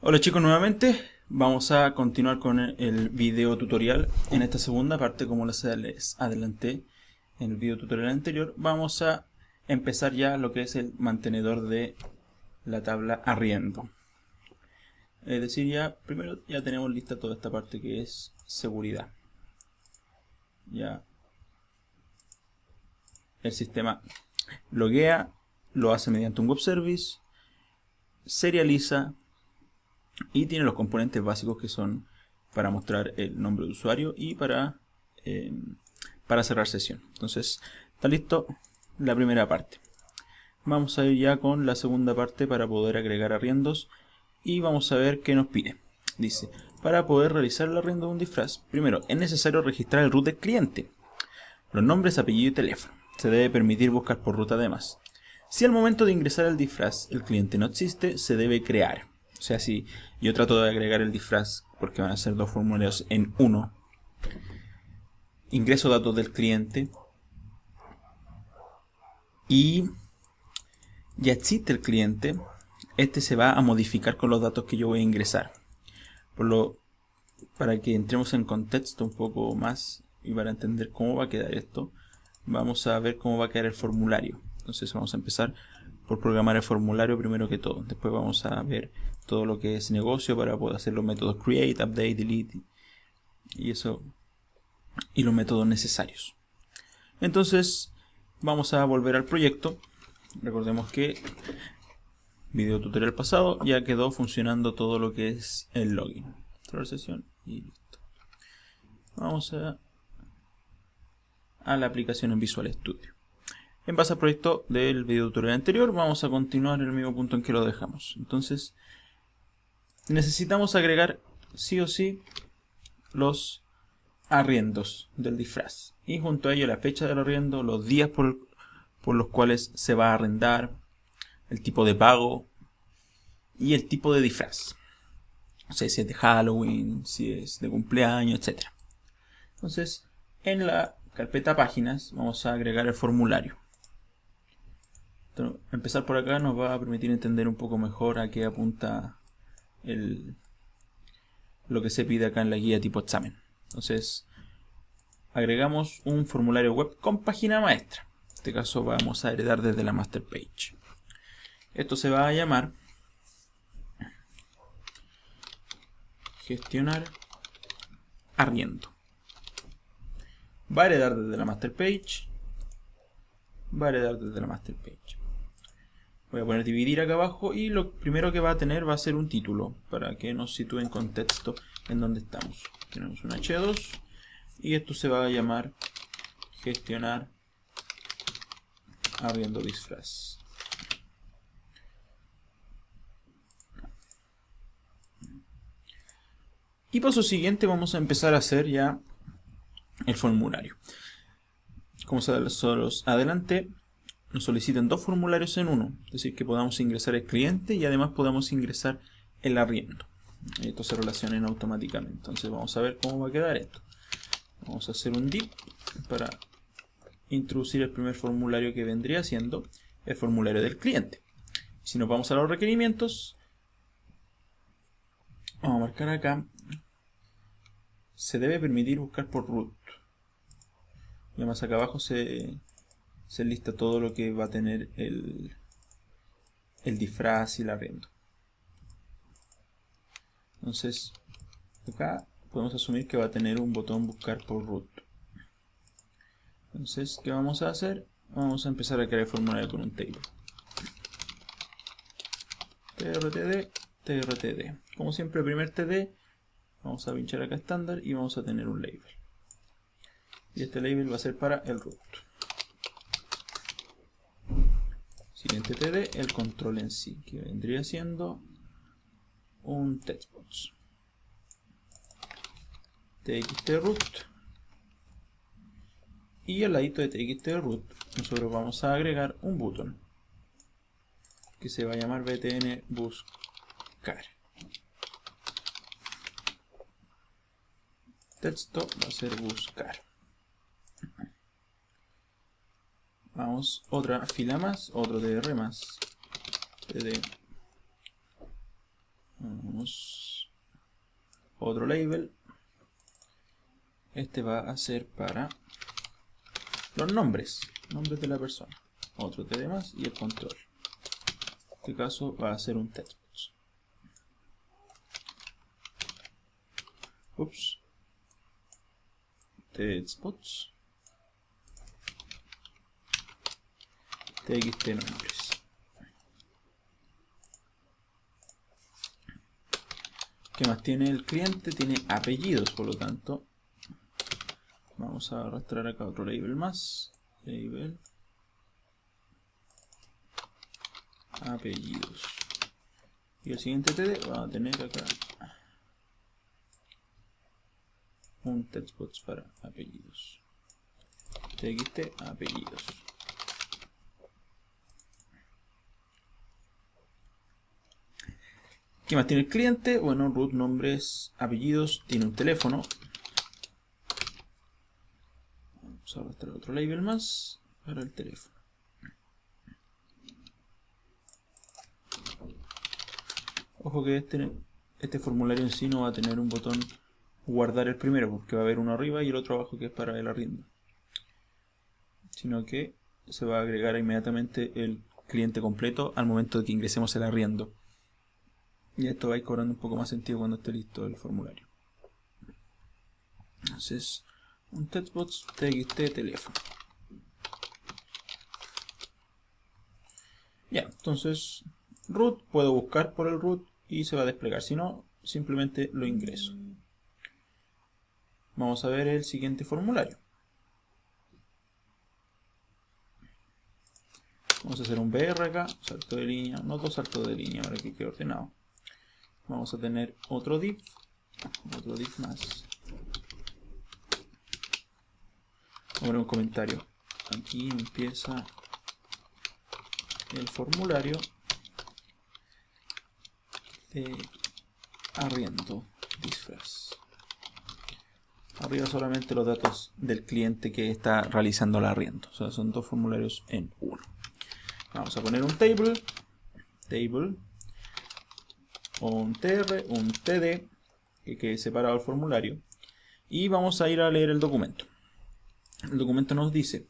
Hola chicos, nuevamente vamos a continuar con el video tutorial. En esta segunda parte, como les adelanté en el video tutorial anterior, vamos a empezar ya lo que es el mantenedor de la tabla arriendo. Es decir, ya primero ya tenemos lista toda esta parte que es seguridad. Ya el sistema loguea, lo hace mediante un web service, serializa y tiene los componentes básicos que son para mostrar el nombre de usuario y para cerrar sesión. Entonces está listo la primera parte. Vamos a ir ya con la segunda parte para poder agregar arriendos y vamos a ver qué nos pide. Dice, para poder realizar el arriendo de un disfraz, primero es necesario registrar el root del cliente, los nombres, apellido y teléfono. Se debe permitir buscar por root además. Si al momento de ingresar el disfraz el cliente no existe, se debe crear. O sea, si yo trato de agregar el disfraz, porque van a ser dos formularios en uno, ingreso datos del cliente y ya existe el cliente, este se va a modificar con los datos que yo voy a ingresar. Para que entremos en contexto un poco más y para entender cómo va a quedar esto, vamos a ver cómo va a quedar el formulario. Entonces vamos a empezar por programar el formulario primero que todo. Después vamos a ver todo lo que es negocio para poder hacer los métodos create, update, delete y eso, y los métodos necesarios. Entonces vamos a volver al proyecto. Recordemos que video tutorial pasado ya quedó funcionando todo lo que es el login. Cerrar sesión y listo. Vamos a la aplicación en Visual Studio. En base al proyecto del video tutorial anterior, vamos a continuar en el mismo punto en que lo dejamos. Entonces, necesitamos agregar sí o sí los arriendos del disfraz. Y junto a ello la fecha del arriendo, los días por los cuales se va a arrendar, el tipo de pago y el tipo de disfraz. No sé si es de Halloween, si es de cumpleaños, etc. Entonces, en la carpeta páginas vamos a agregar el formulario. Empezar por acá nos va a permitir entender un poco mejor a qué apunta lo que se pide acá en la guía tipo examen. Entonces agregamos un formulario web con página maestra. En este caso vamos a heredar desde la master page. Esto se va a llamar gestionar arriendo. Va a heredar desde la master page. Va a heredar desde la master page. Voy a poner dividir acá abajo y lo primero que va a tener va a ser un título para que nos sitúe en contexto en donde estamos. Tenemos un H2 y esto se va a llamar gestionar arriendo disfraz. Y paso siguiente vamos a empezar a hacer ya el formulario. Como se los adelanté, nos solicitan dos formularios en uno, es decir, que podamos ingresar el cliente y además podamos ingresar el arriendo. Esto se relacionen automáticamente. Entonces vamos a ver cómo va a quedar esto. Vamos a hacer un div para introducir el primer formulario que vendría siendo el formulario del cliente. Si nos vamos a los requerimientos, vamos a marcar acá, se debe permitir buscar por root. Y más acá abajo se lista todo lo que va a tener el disfraz y el arriendo. Entonces acá podemos asumir que va a tener un botón buscar por root. Entonces, ¿qué vamos a hacer? Vamos a empezar a crear el formulario con un table. trtd, trtd. Como siempre, el primer td, vamos a pinchar acá estándar y vamos a tener un label. Y este label va a ser para el root. Siguiente td, el control en sí, que vendría siendo un textbox. txt root. Y al ladito de txt root, nosotros vamos a agregar un botón que se va a llamar btn buscar. Texto va a ser buscar. Vamos, otra fila más, otro tdr más. td tenemos otro label. Este va a ser para los nombres de la persona. Otro TD más y el control. En este caso va a ser un textbox. Ups. Textbox. TXT nombres. ¿Qué más tiene el cliente? Tiene apellidos, por lo tanto vamos a arrastrar acá otro label más. Label apellidos. Y el siguiente TD va a tener acá un textbox para apellidos. TXT apellidos. ¿Qué más tiene el cliente? Bueno, root, nombres, apellidos, tiene un teléfono. Vamos a arrastrar otro label más para el teléfono. Ojo que este formulario en sí no va a tener un botón guardar el primero, porque va a haber uno arriba y el otro abajo que es para el arriendo. Sino que se va a agregar inmediatamente el cliente completo al momento de que ingresemos el arriendo. Y esto va a ir cobrando un poco más sentido cuando esté listo el formulario. Entonces, un textbox txt teléfono. Ya, entonces root, puedo buscar por el root y se va a desplegar. Si no, simplemente lo ingreso. Vamos a ver el siguiente formulario. Vamos a hacer un BR acá, salto de línea, no dos saltos de línea para que quede ordenado. Vamos a tener otro div más. Vamos a poner un comentario. Aquí empieza el formulario de arriendo disfraz. Arriba solamente los datos del cliente que está realizando el arriendo. O sea, son dos formularios en uno. Vamos a poner un table, un tr, un td, que quede separado el formulario. Y vamos a ir a leer el documento. El documento nos dice,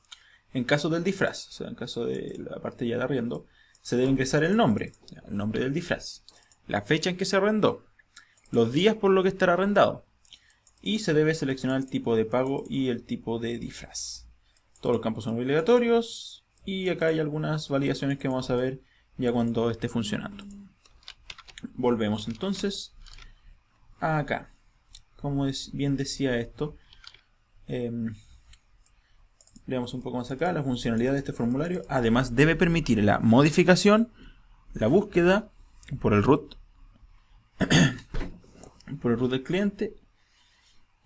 en caso del disfraz, o sea, en caso de la parte ya de arriendo, se debe ingresar el nombre del disfraz, la fecha en que se arrendó, los días por lo que estará arrendado, y se debe seleccionar el tipo de pago y el tipo de disfraz. Todos los campos son obligatorios y acá hay algunas validaciones que vamos a ver ya cuando esté funcionando. Volvemos entonces acá. Como bien decía esto, leamos un poco más acá. La funcionalidad de este formulario además debe permitir la modificación, la búsqueda por el root del cliente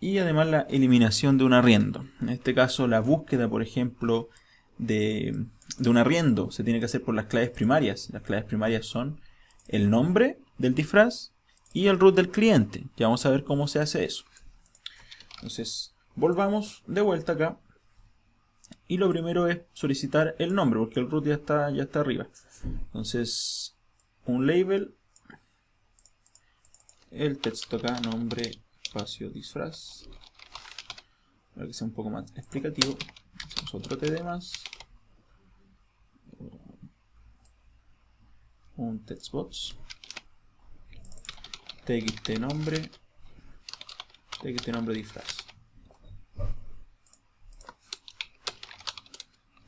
y además la eliminación de un arriendo. En este caso la búsqueda, por ejemplo, de un arriendo se tiene que hacer por las claves primarias. Las claves primarias son el nombre del disfraz y el root del cliente. Ya vamos a ver cómo se hace eso. Entonces volvamos de vuelta acá y lo primero es solicitar el nombre porque el root ya está arriba. Entonces un label, el texto acá, nombre espacio disfraz, para que sea un poco más explicativo. Hacemos otro td más, un textbox, txt nombre disfraz,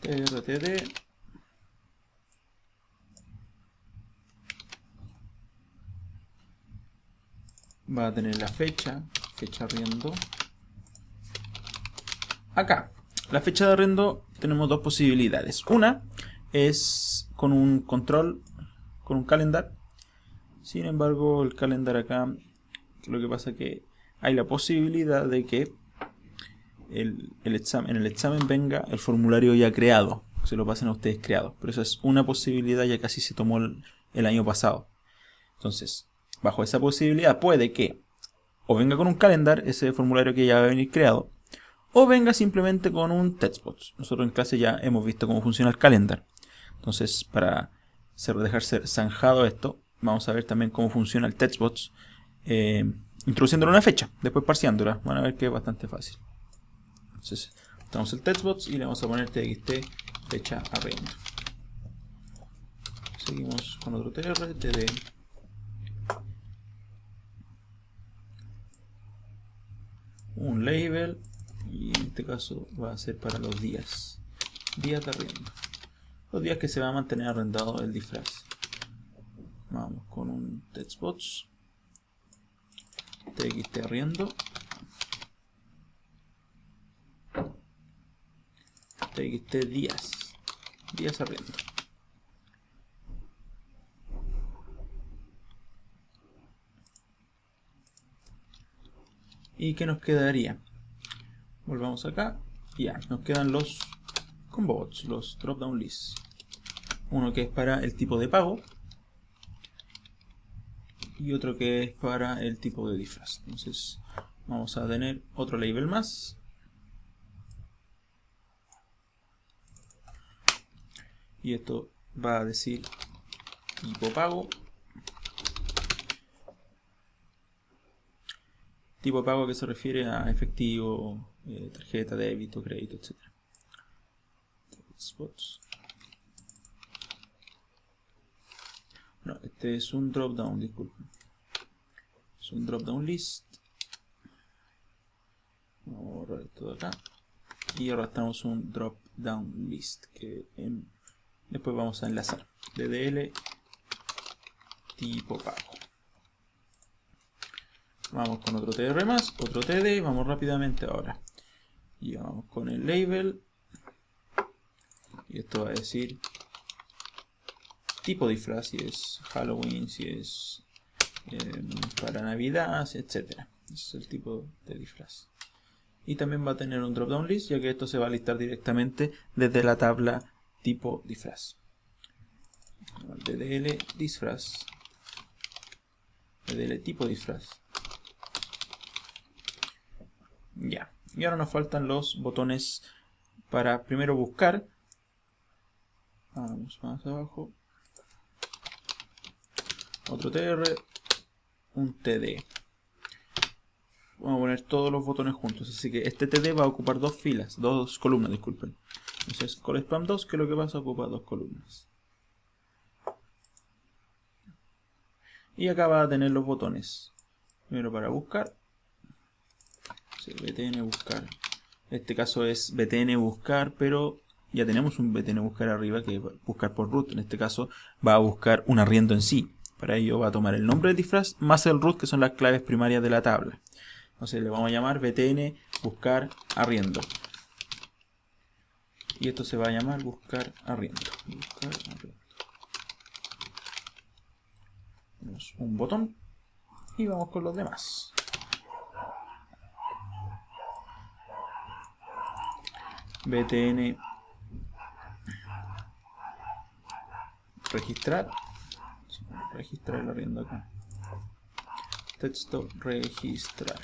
trtd, va a tener la fecha arriendo. Acá, la fecha de arriendo tenemos dos posibilidades. Una es con un control, con un calendar. Sin embargo, el calendar acá, lo que pasa es que hay la posibilidad de que en el examen venga el formulario ya creado, se lo pasen a ustedes creado. Pero esa es una posibilidad, ya casi se tomó el año pasado. Entonces, bajo esa posibilidad puede que o venga con un calendar, ese formulario que ya va a venir creado, o venga simplemente con un textbox. Nosotros en clase ya hemos visto cómo funciona el calendar. Entonces, para dejar ser zanjado esto, vamos a ver también cómo funciona el TextBox, introduciéndole una fecha, después parseándola. Van a ver que es bastante fácil. Entonces, tenemos el TextBox y le vamos a poner txt fecha arriendo. Seguimos con otro tr, td un label, y en este caso va a ser para los días de arriendo, los días que se va a mantener arrendado el disfraz. Vamos con un TextBox txt arriendo, txt días arriendo. ¿Y qué nos quedaría? Volvamos acá. Ya, nos quedan los combobots, los drop down lists. Uno que es para el tipo de pago y otro que es para el tipo de disfraz. Entonces vamos a tener otro label más. Y esto va a decir tipo pago. Tipo de pago que se refiere a efectivo, tarjeta, débito, crédito, etc. No, este es un drop down, disculpen. Es un drop down list. Vamos a borrar esto de acá. Y ahora tenemos un drop down list que después vamos a enlazar. DDL tipo pago. Vamos con otro tr más, otro td, vamos rápidamente ahora. Y vamos con el label. Y esto va a decir tipo disfraz, si es Halloween, si es para Navidad, etc. Ese es el tipo de disfraz. Y también va a tener un drop down list, ya que esto se va a listar directamente desde la tabla tipo disfraz. DDL disfraz, DDL tipo disfraz. Ya, y ahora nos faltan los botones para primero buscar. Vamos más abajo. Otro tr, un td. Vamos a poner todos los botones juntos, así que este td va a ocupar dos columnas, disculpen. Entonces callSpam2, que es lo que pasa, ocupa dos columnas. Y acá va a tener los botones. Primero para buscar. btn buscar. En este caso es btn buscar, pero ya tenemos un btn buscar arriba que es buscar por root. En este caso va a buscar un arriendo en sí. Para ello va a tomar el nombre del disfraz más el root, que son las claves primarias de la tabla. Entonces le vamos a llamar btn buscar arriendo. Y esto se va a llamar buscar arriendo. Tenemos un botón y vamos con los demás. btn registrar el arriendo acá, texto registrar.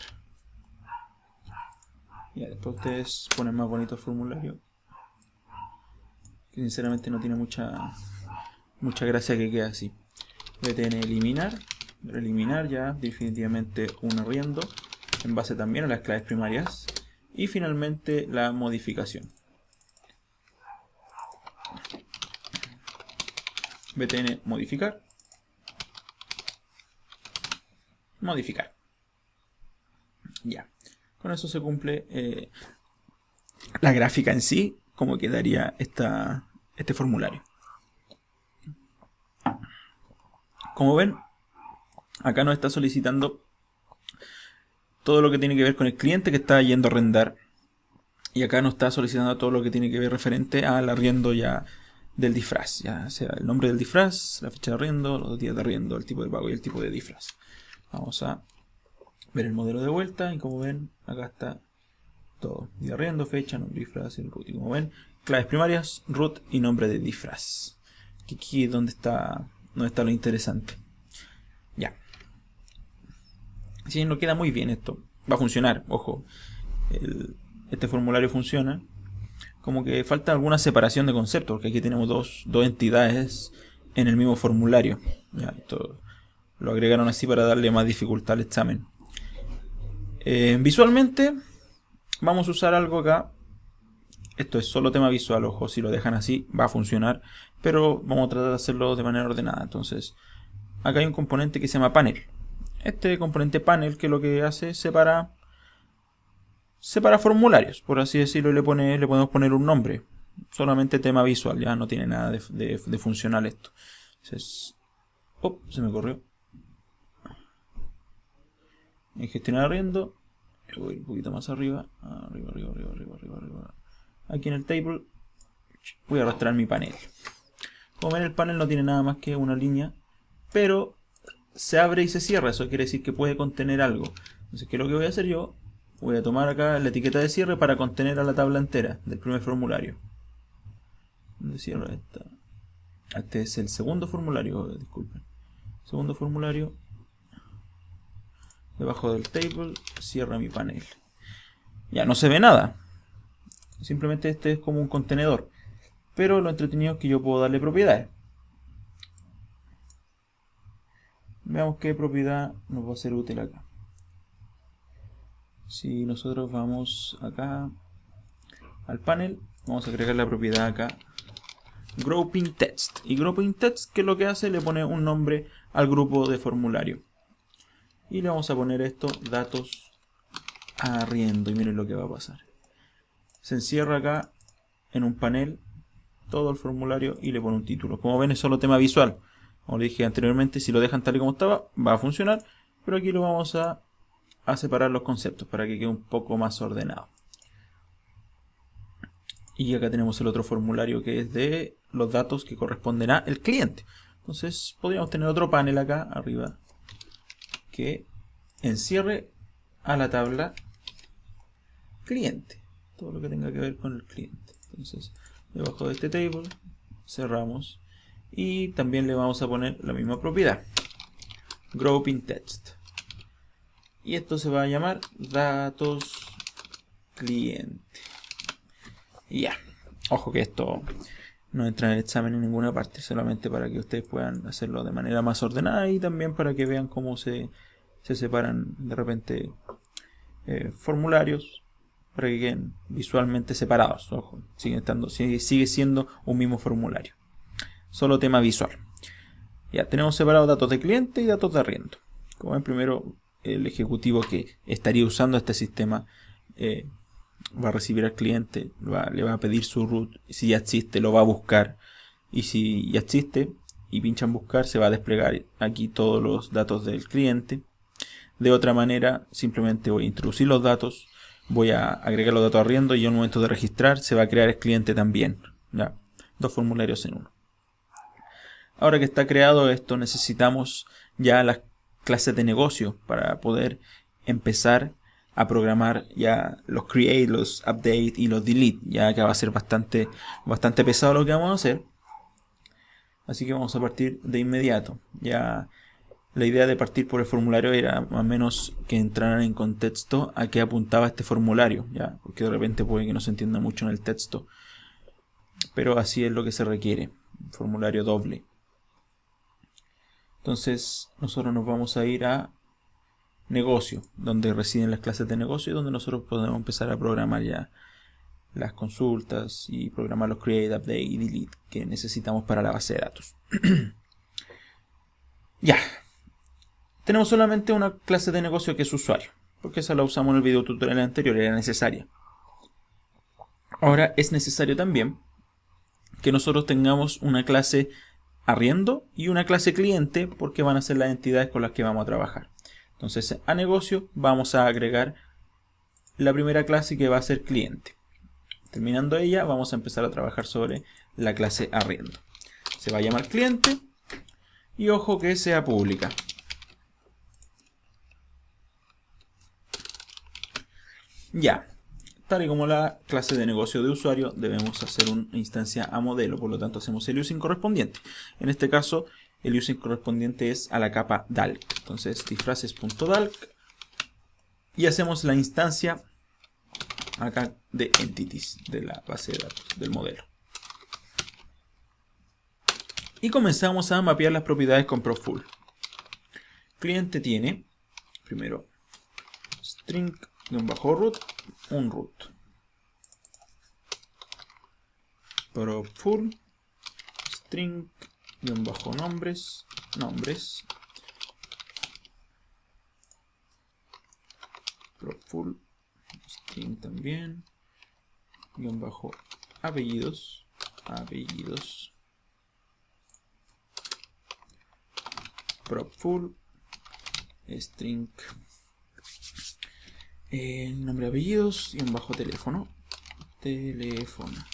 Ya, después ustedes ponen más bonito el formulario, que sinceramente no tiene mucha gracia que quede así. btn eliminar ya definitivamente un arriendo en base también a las claves primarias. Y finalmente la modificación. btn modificar. Ya. Con eso se cumple la gráfica en sí, como quedaría este formulario. Como ven, acá nos está solicitando todo lo que tiene que ver con el cliente que está yendo a arrendar. Y acá nos está solicitando todo lo que tiene que ver referente al arriendo ya del disfraz. Ya sea el nombre del disfraz, la fecha de arriendo, los días de arriendo, el tipo de pago y el tipo de disfraz. Vamos a ver el modelo de vuelta y como ven, acá está todo. Día de arriendo, fecha, nombre, disfraz, el root. Y como ven, claves primarias, root y nombre de disfraz. Aquí es donde está lo interesante. Ya. Si no queda muy bien esto, va a funcionar, ojo, este formulario funciona, como que falta alguna separación de conceptos, porque aquí tenemos dos entidades en el mismo formulario. Ya, esto Lo agregaron así para darle más dificultad al examen. Visualmente vamos a usar algo acá. Esto es solo tema visual, ojo, si lo dejan así va a funcionar, pero vamos a tratar de hacerlo de manera ordenada. Entonces, acá hay un componente que se llama panel. Este componente panel, que lo que hace es separa formularios, por así decirlo, y le podemos poner un nombre. Solamente tema visual, ya no tiene nada de funcional esto. Entonces, se me corrió. En gestionar arriendo, voy un poquito más arriba. Arriba. Aquí en el table voy a arrastrar mi panel. Como ven, el panel no tiene nada más que una línea, pero se abre y se cierra. Eso quiere decir que puede contener algo. Entonces, ¿qué es lo que voy a hacer yo? Voy a tomar acá la etiqueta de cierre para contener a la tabla entera del primer formulario. ¿Dónde cierra esta? Este es el segundo formulario, disculpen. Segundo formulario. Debajo del table, cierra mi panel. Ya no se ve nada. Simplemente este es como un contenedor. Pero lo entretenido es que yo puedo darle propiedades. Veamos qué propiedad nos va a ser útil acá. Si nosotros vamos acá al panel, vamos a agregar la propiedad acá, grouping text. Y grouping text, ¿qué es lo que hace? Le pone un nombre al grupo de formulario. Y le vamos a poner esto, datos arriendo. Y miren lo que va a pasar. Se encierra acá en un panel todo el formulario y le pone un título. Como ven, es solo tema visual. Como le dije anteriormente, si lo dejan tal y como estaba, va a funcionar. Pero aquí lo vamos a separar los conceptos para que quede un poco más ordenado. Y acá tenemos el otro formulario que es de los datos que corresponden al cliente. Entonces podríamos tener otro panel acá arriba que encierre a la tabla cliente. Todo lo que tenga que ver con el cliente. Entonces, debajo de este table, cerramos. Y también le vamos a poner la misma propiedad. Grouping text. Y esto se va a llamar datos cliente. Y ya. Ojo que esto no entra en el examen en ninguna parte. Solamente para que ustedes puedan hacerlo de manera más ordenada. Y también para que vean cómo se separan de repente formularios. Para que queden visualmente separados. Ojo, sigue siendo un mismo formulario. Solo tema visual. Ya tenemos separados datos de cliente y datos de arriendo. Como ven, primero el ejecutivo que estaría usando este sistema va a recibir al cliente, le va a pedir su root. Si ya existe, lo va a buscar. Y si ya existe y pinchan buscar, se va a desplegar aquí todos los datos del cliente. De otra manera, simplemente voy a introducir los datos. Voy a agregar los datos de arriendo y en el momento de registrar se va a crear el cliente también. ¿Ya? Dos formularios en uno. Ahora que está creado esto, necesitamos ya las clases de negocio para poder empezar a programar ya los create, los update y los delete. Ya que va a ser bastante pesado lo que vamos a hacer. Así que vamos a partir de inmediato. Ya la idea de partir por el formulario era más o menos que entraran en contexto a qué apuntaba este formulario, ¿ya? Porque de repente puede que no se entienda mucho en el texto, pero así es lo que se requiere, formulario doble. Entonces nosotros nos vamos a ir a negocio, donde residen las clases de negocio y donde nosotros podemos empezar a programar ya las consultas y programar los create, update y delete que necesitamos para la base de datos. Ya. Tenemos solamente una clase de negocio que es usuario, porque esa la usamos en el video tutorial anterior, era necesaria. Ahora es necesario también que nosotros tengamos una clase arriendo y una clase cliente, porque van a ser las entidades con las que vamos a trabajar. Entonces a negocio vamos a agregar la primera clase que va a ser cliente. Terminando ella vamos a empezar a trabajar sobre la clase arriendo. Se va a llamar cliente y ojo que sea pública. Ya, tal y como la clase de negocio de usuario, debemos hacer una instancia a modelo, por lo tanto hacemos el using correspondiente. En este caso, el using correspondiente es a la capa DALK. Entonces, disfraces.dalk y hacemos la instancia acá de entities de la base de datos del modelo. Y comenzamos a mapear las propiedades con Profull. Cliente tiene, primero, string-root, un root. Propfull, string-nombres, nombres. Propfull, string también, guión bajo apellidos, apellidos. Propfull, string, nombre de apellidos, guión bajo teléfono, teléfono.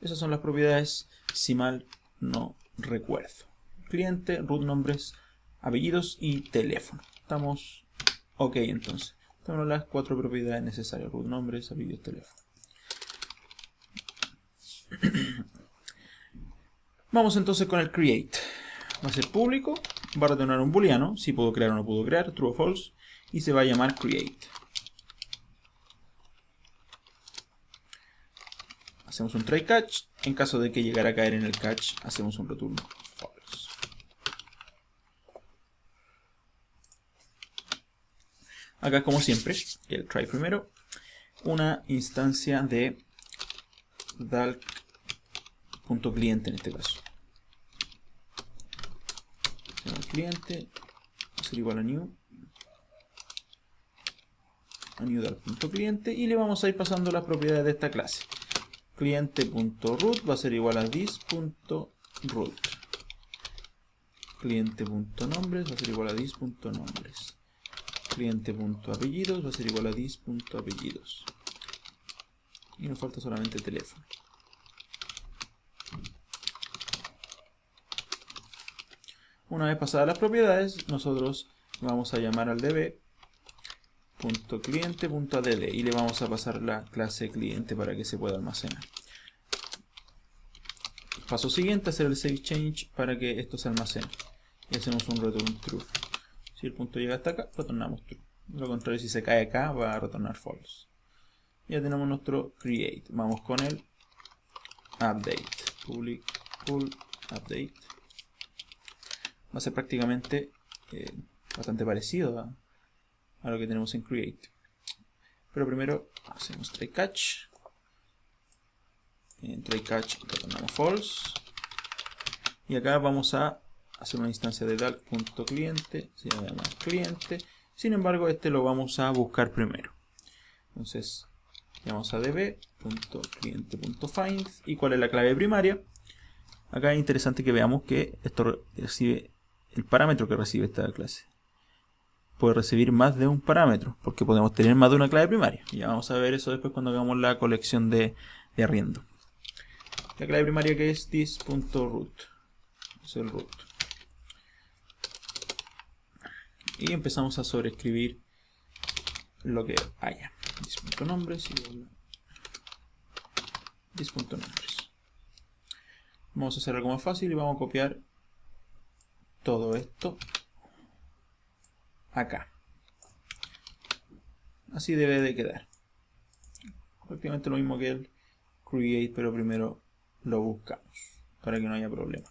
Esas son las propiedades, si mal no recuerdo. Cliente, root, nombres, apellidos y teléfono. Estamos ok entonces. Tenemos las 4 propiedades necesarias: root, nombres, apellidos, teléfono. Vamos entonces con el create. Va a ser público, va a retornar un booleano, si puedo crear o no puedo crear, true o false, y se va a llamar create. Hacemos un try catch, en caso de que llegara a caer en el catch, hacemos un return false. Acá, como siempre, el try primero, una instancia de dalk.cliente en este caso. El cliente va a ser igual a new dalk.cliente, y le vamos a ir pasando las propiedades de esta clase. Cliente.root va a ser igual a this.root. Cliente.nombres va a ser igual a this.nombres. Cliente.apellidos va a ser igual a this.apellidos. Y nos falta solamente teléfono. Una vez pasadas las propiedades, nosotros vamos a llamar al db.cliente.add y le vamos a pasar la clase cliente para que se pueda almacenar. Paso siguiente, hacer el save change para que esto se almacene. Y hacemos un return true. Si el punto llega hasta acá, retornamos true. De lo contrario, si se cae acá, va a retornar false. Ya tenemos nuestro create. Vamos con el update. Public full update. Va a ser prácticamente bastante parecido a lo que tenemos en create. Pero primero hacemos try catch. En try catch retornamos false. Y acá vamos a hacer una instancia de dalk.cliente. Se llama cliente. Sin embargo, este lo vamos a buscar primero. Entonces, llamamos a db.cliente.find. ¿Y cuál es la clave primaria? Acá es interesante que veamos que esto recibe el parámetro que recibe esta clase. Puede recibir más de un parámetro, porque podemos tener más de una clave primaria. Ya vamos a ver eso después cuando hagamos la colección de arriendo. La clave primaria que es this.root. Es el root. Y empezamos a sobreescribir lo que haya. This.nombres y this.nombres. Vamos a hacer algo más fácil y vamos a copiar todo esto acá. Así debe de quedar. Prácticamente lo mismo que el create, pero primero lo buscamos para que no haya problema.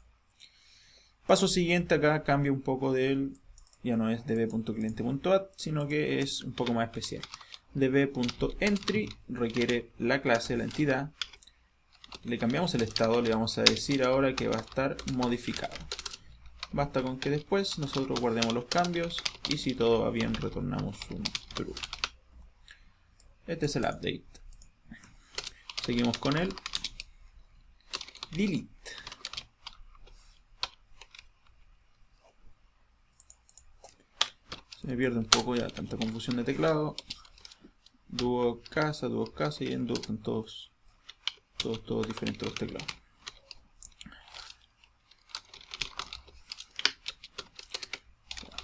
Paso siguiente, acá cambia un poco del, ya no es db.cliente.add, sino que es un poco más especial. db.entry requiere la clase, la entidad. Le cambiamos el estado, le vamos a decir ahora que va a estar modificado. Basta con que después nosotros guardemos los cambios y si todo va bien retornamos un true. Este es el update. Seguimos con el delete. Se me pierde un poco ya tanta confusión de teclado. Duo casa y en duo están todos diferentes los teclados.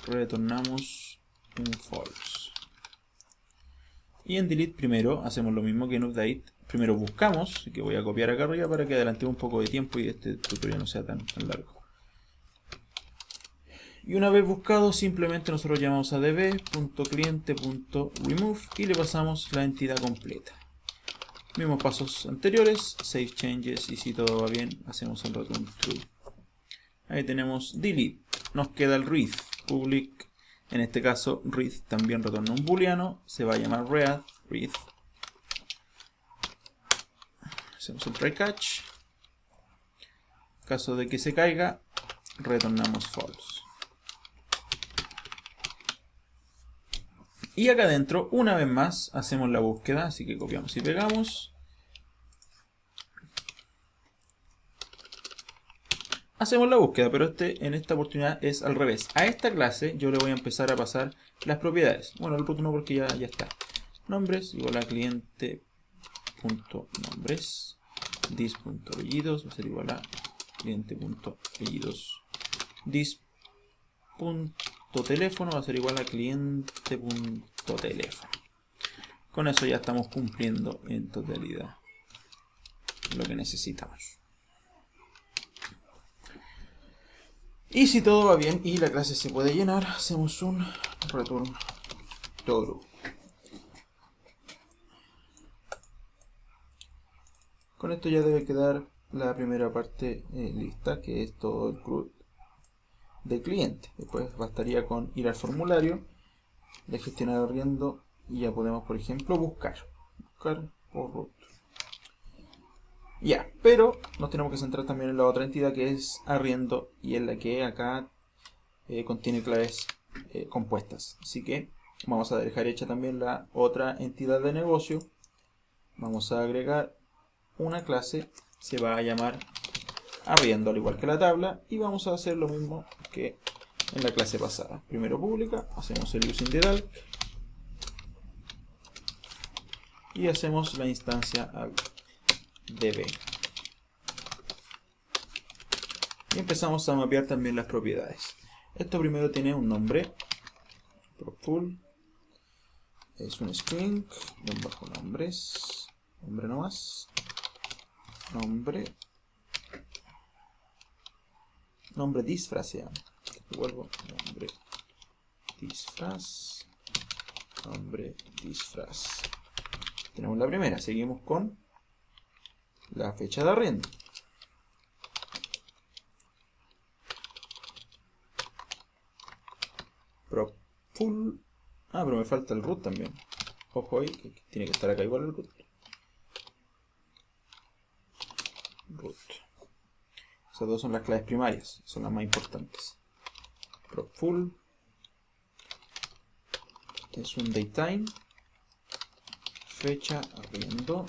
Retornamos un false. Y en delete primero hacemos lo mismo que en update. Primero buscamos, que voy a copiar acá arriba para que adelantemos un poco de tiempo y este tutorial no sea tan largo. Y una vez buscado, simplemente nosotros llamamos a db.cliente.remove y le pasamos la entidad completa. Mismos pasos anteriores, save changes y si todo va bien, hacemos el return true. Ahí tenemos delete. Nos queda el read, public En este caso, read también retorna un booleano, se va a llamar read. Hacemos un try catch. En caso de que se caiga, retornamos false. Y acá adentro, una vez más, hacemos la búsqueda, así que copiamos y pegamos. Hacemos la búsqueda, pero en esta oportunidad es al revés. A esta clase yo le voy a empezar a pasar las propiedades. Bueno, el root no porque ya está. Nombres igual a cliente.nombres. Dis.apellidos va a ser igual a cliente.apellidos. Dis.teléfono va a ser igual a cliente.teléfono. Con eso ya estamos cumpliendo en totalidad lo que necesitamos. Y si todo va bien y la clase se puede llenar, hacemos un return true. Con esto ya debe quedar la primera parte lista, que es todo el CRUD del cliente. Después bastaría con ir al formulario de gestionar arriendo y ya podemos, por ejemplo, buscar por root. Ya, pero nos tenemos que centrar también en la otra entidad que es arriendo y en la que acá contiene claves compuestas. Así que vamos a dejar hecha también la otra entidad de negocio. Vamos a agregar una clase, se va a llamar arriendo al igual que la tabla y vamos a hacer lo mismo que en la clase pasada. Primero pública, hacemos el using the DALC y hacemos la instancia al db. Y empezamos a mapear también las propiedades. Esto primero tiene un nombre, full, es un string, bajo nombres, nombre nomás, nombre disfraz se llama. Devuelvo nombre disfraz. Tenemos la primera, seguimos con la fecha de arriendo. Full. Pero me falta el root también. Ojo ahí, que tiene que estar acá igual el root. Esas dos son las claves primarias, son las más importantes. Full es un datetime, fecha arriendo.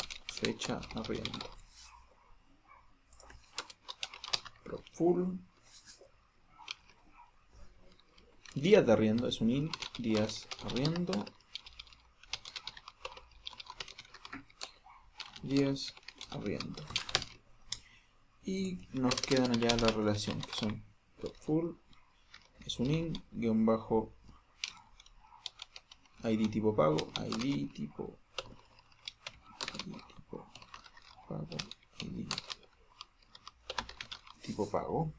Full días de arriendo es un int, días arriendo. Y nos quedan allá la relación que son full es un int, guión bajo id tipo pago, id tipo pago.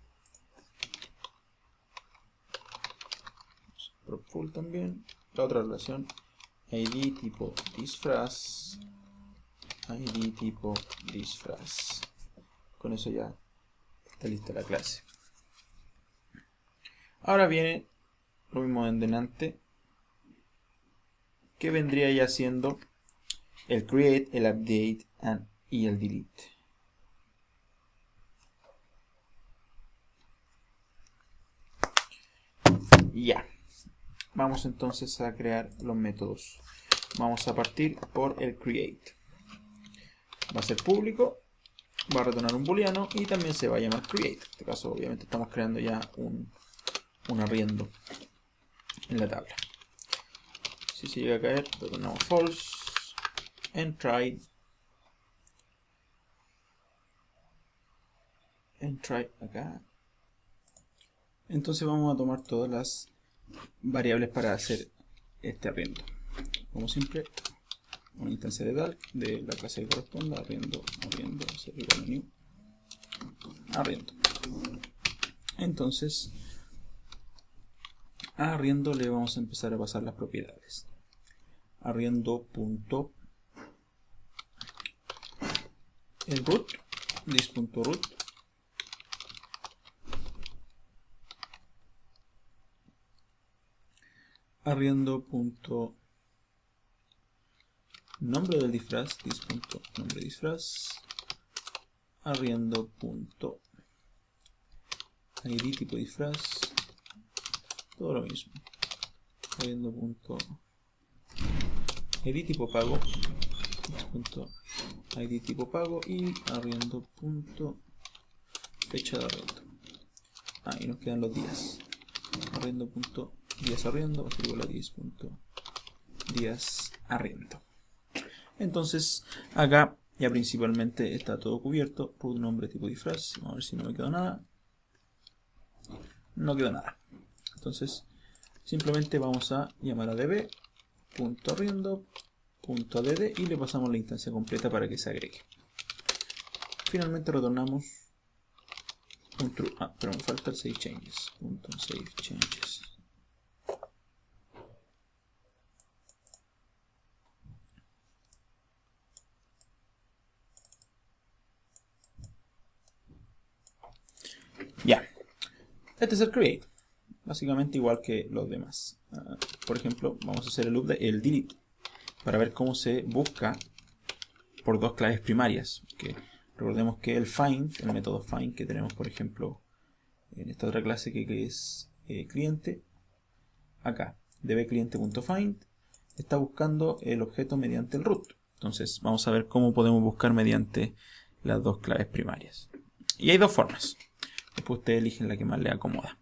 Full también. La otra relación id tipo disfraz. Con eso ya está lista la clase. Ahora viene lo mismo en delante, que vendría ya siendo el create, el update y el delete. Ya. Vamos entonces a crear los métodos. Vamos a partir por el create. Va a ser público, va a retornar un booleano y también se va a llamar create. En este caso obviamente estamos creando ya un arriendo en la tabla. Si se llega a caer, retornamos false. En try acá. Entonces vamos a tomar todas las variables para hacer este arriendo. Como siempre, una instancia de DALC de la clase que corresponda, arriendo, ser igual a new, arriendo. Entonces, a arriendo le vamos a empezar a pasar las propiedades. Arriendo.el root, dis.root, arriendo punto nombre del disfraz, dis.nombre disfraz, arriendo punto id tipo disfraz, todo lo mismo, arriendo punto id tipo pago, punto id tipo pago y arriendo punto fecha de arriendo. Y nos quedan los días, arriendo punto días arriendo va a ser igual a 10 punto días arriendo. Entonces acá ya principalmente está todo cubierto. Root nombre tipo disfraz. Vamos a ver si no me quedó nada. No quedó nada. Entonces simplemente vamos a llamar a db.arriendo.add y le pasamos la instancia completa para que se agregue. Finalmente retornamos un true. Pero me falta el save changes. Save changes. Ya. Este es el create. Básicamente igual que los demás. Por ejemplo, vamos a hacer el delete para ver cómo se busca por dos claves primarias. Que recordemos que el find, el método find que tenemos por ejemplo en esta otra clase que es cliente, acá dbcliente.find está buscando el objeto mediante el root. Entonces vamos a ver cómo podemos buscar mediante las dos claves primarias. Y hay dos formas. Después ustedes eligen la que más les acomoda.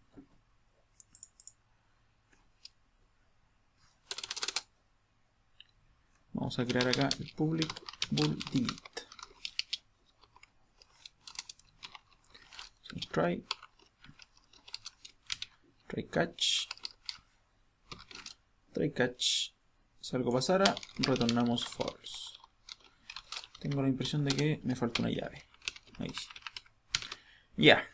Vamos a crear acá el public bool delete. Try catch. Si algo pasara, retornamos false. Tengo la impresión de que me falta una llave. Ahí sí. Ya.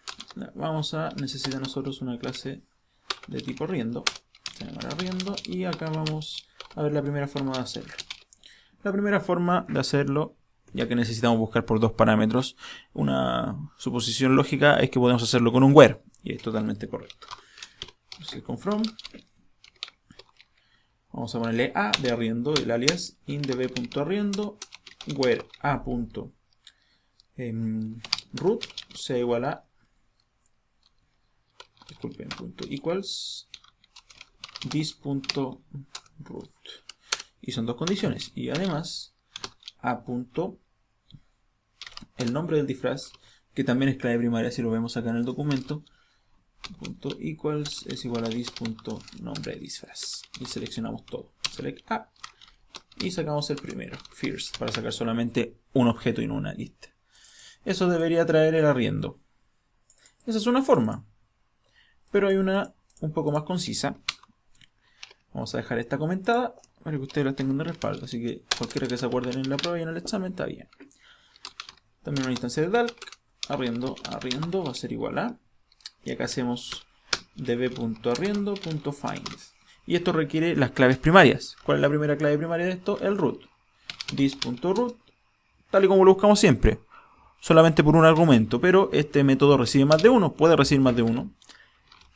Vamos a necesitar nosotros una clase de tipo arriendo. Se llamará arriendo. Y acá vamos a ver la primera forma de hacerlo. La primera forma de hacerlo, ya que necesitamos buscar por dos parámetros, una suposición lógica es que podemos hacerlo con un where. Y es totalmente correcto. Entonces con from vamos a ponerle a de arriendo, el alias indb.arriendo, where a.root sea igual a, disculpen, punto equals this.root. Y son dos condiciones. Y además a punto el nombre del disfraz, que también es clave primaria si lo vemos acá en el documento, punto equals es igual a this.nombre de disfraz. Y seleccionamos todo. Select a. Y sacamos el primero, first, para sacar solamente un objeto y no una lista. Eso debería traer el arriendo. Esa es una forma. Pero hay una un poco más concisa. Vamos a dejar esta comentada para que ustedes la tengan de respaldo. Así que cualquiera que se acuerden en la prueba y en el examen está bien. También una instancia de Dalk. Arriendo va a ser igual a. Y acá hacemos db.arriendo.find. Y esto requiere las claves primarias. ¿Cuál es la primera clave primaria de esto? El root. This.root. Tal y como lo buscamos siempre. Solamente por un argumento. Pero este método recibe más de uno. Puede recibir más de uno.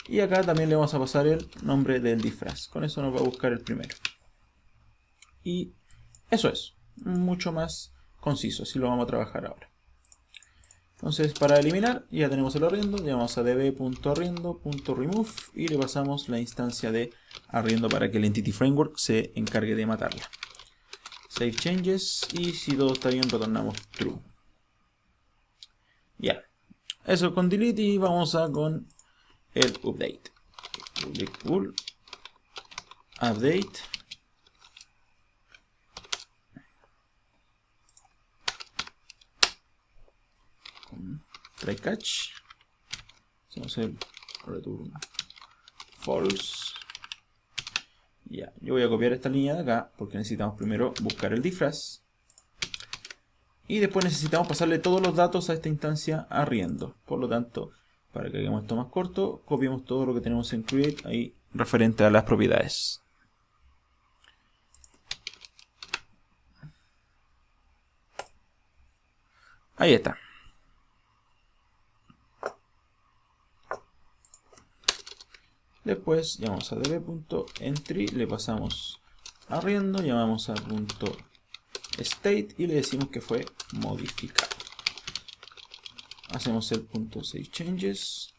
Y acá también le vamos a pasar el nombre del disfraz. Con eso nos va a buscar el primero. Y eso es. Mucho más conciso. Así lo vamos a trabajar ahora. Entonces para eliminar ya tenemos el arriendo. Llamamos a db.arriendo.remove y le pasamos la instancia de arriendo para que el Entity Framework se encargue de matarla. Save changes y si todo está bien retornamos true. Ya. Eso con delete y vamos a con el update. Public bool update. Con try catch. Hacemos el return false. Ya, yo voy a copiar esta línea de acá porque necesitamos primero buscar el disfraz. Y después necesitamos pasarle todos los datos a esta instancia arriendo. Por lo tanto, para que hagamos esto más corto, copiamos todo lo que tenemos en create ahí referente a las propiedades. Ahí está. Después llamamos a db.entry, le pasamos arriendo, llamamos a .state y le decimos que fue modificado. Hacemos el .savechanges.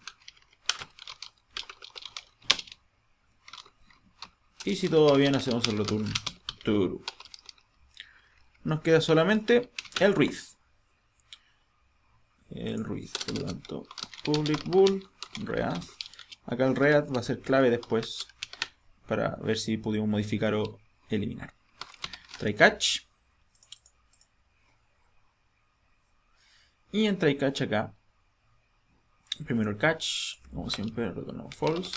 Y si todo va bien, hacemos el return true. Nos queda solamente el read. Por lo tanto, public bool read. Acá el read va a ser clave después para ver si pudimos modificar o eliminar. Try catch. Y en try catch acá, primero el catch, como siempre retornamos false.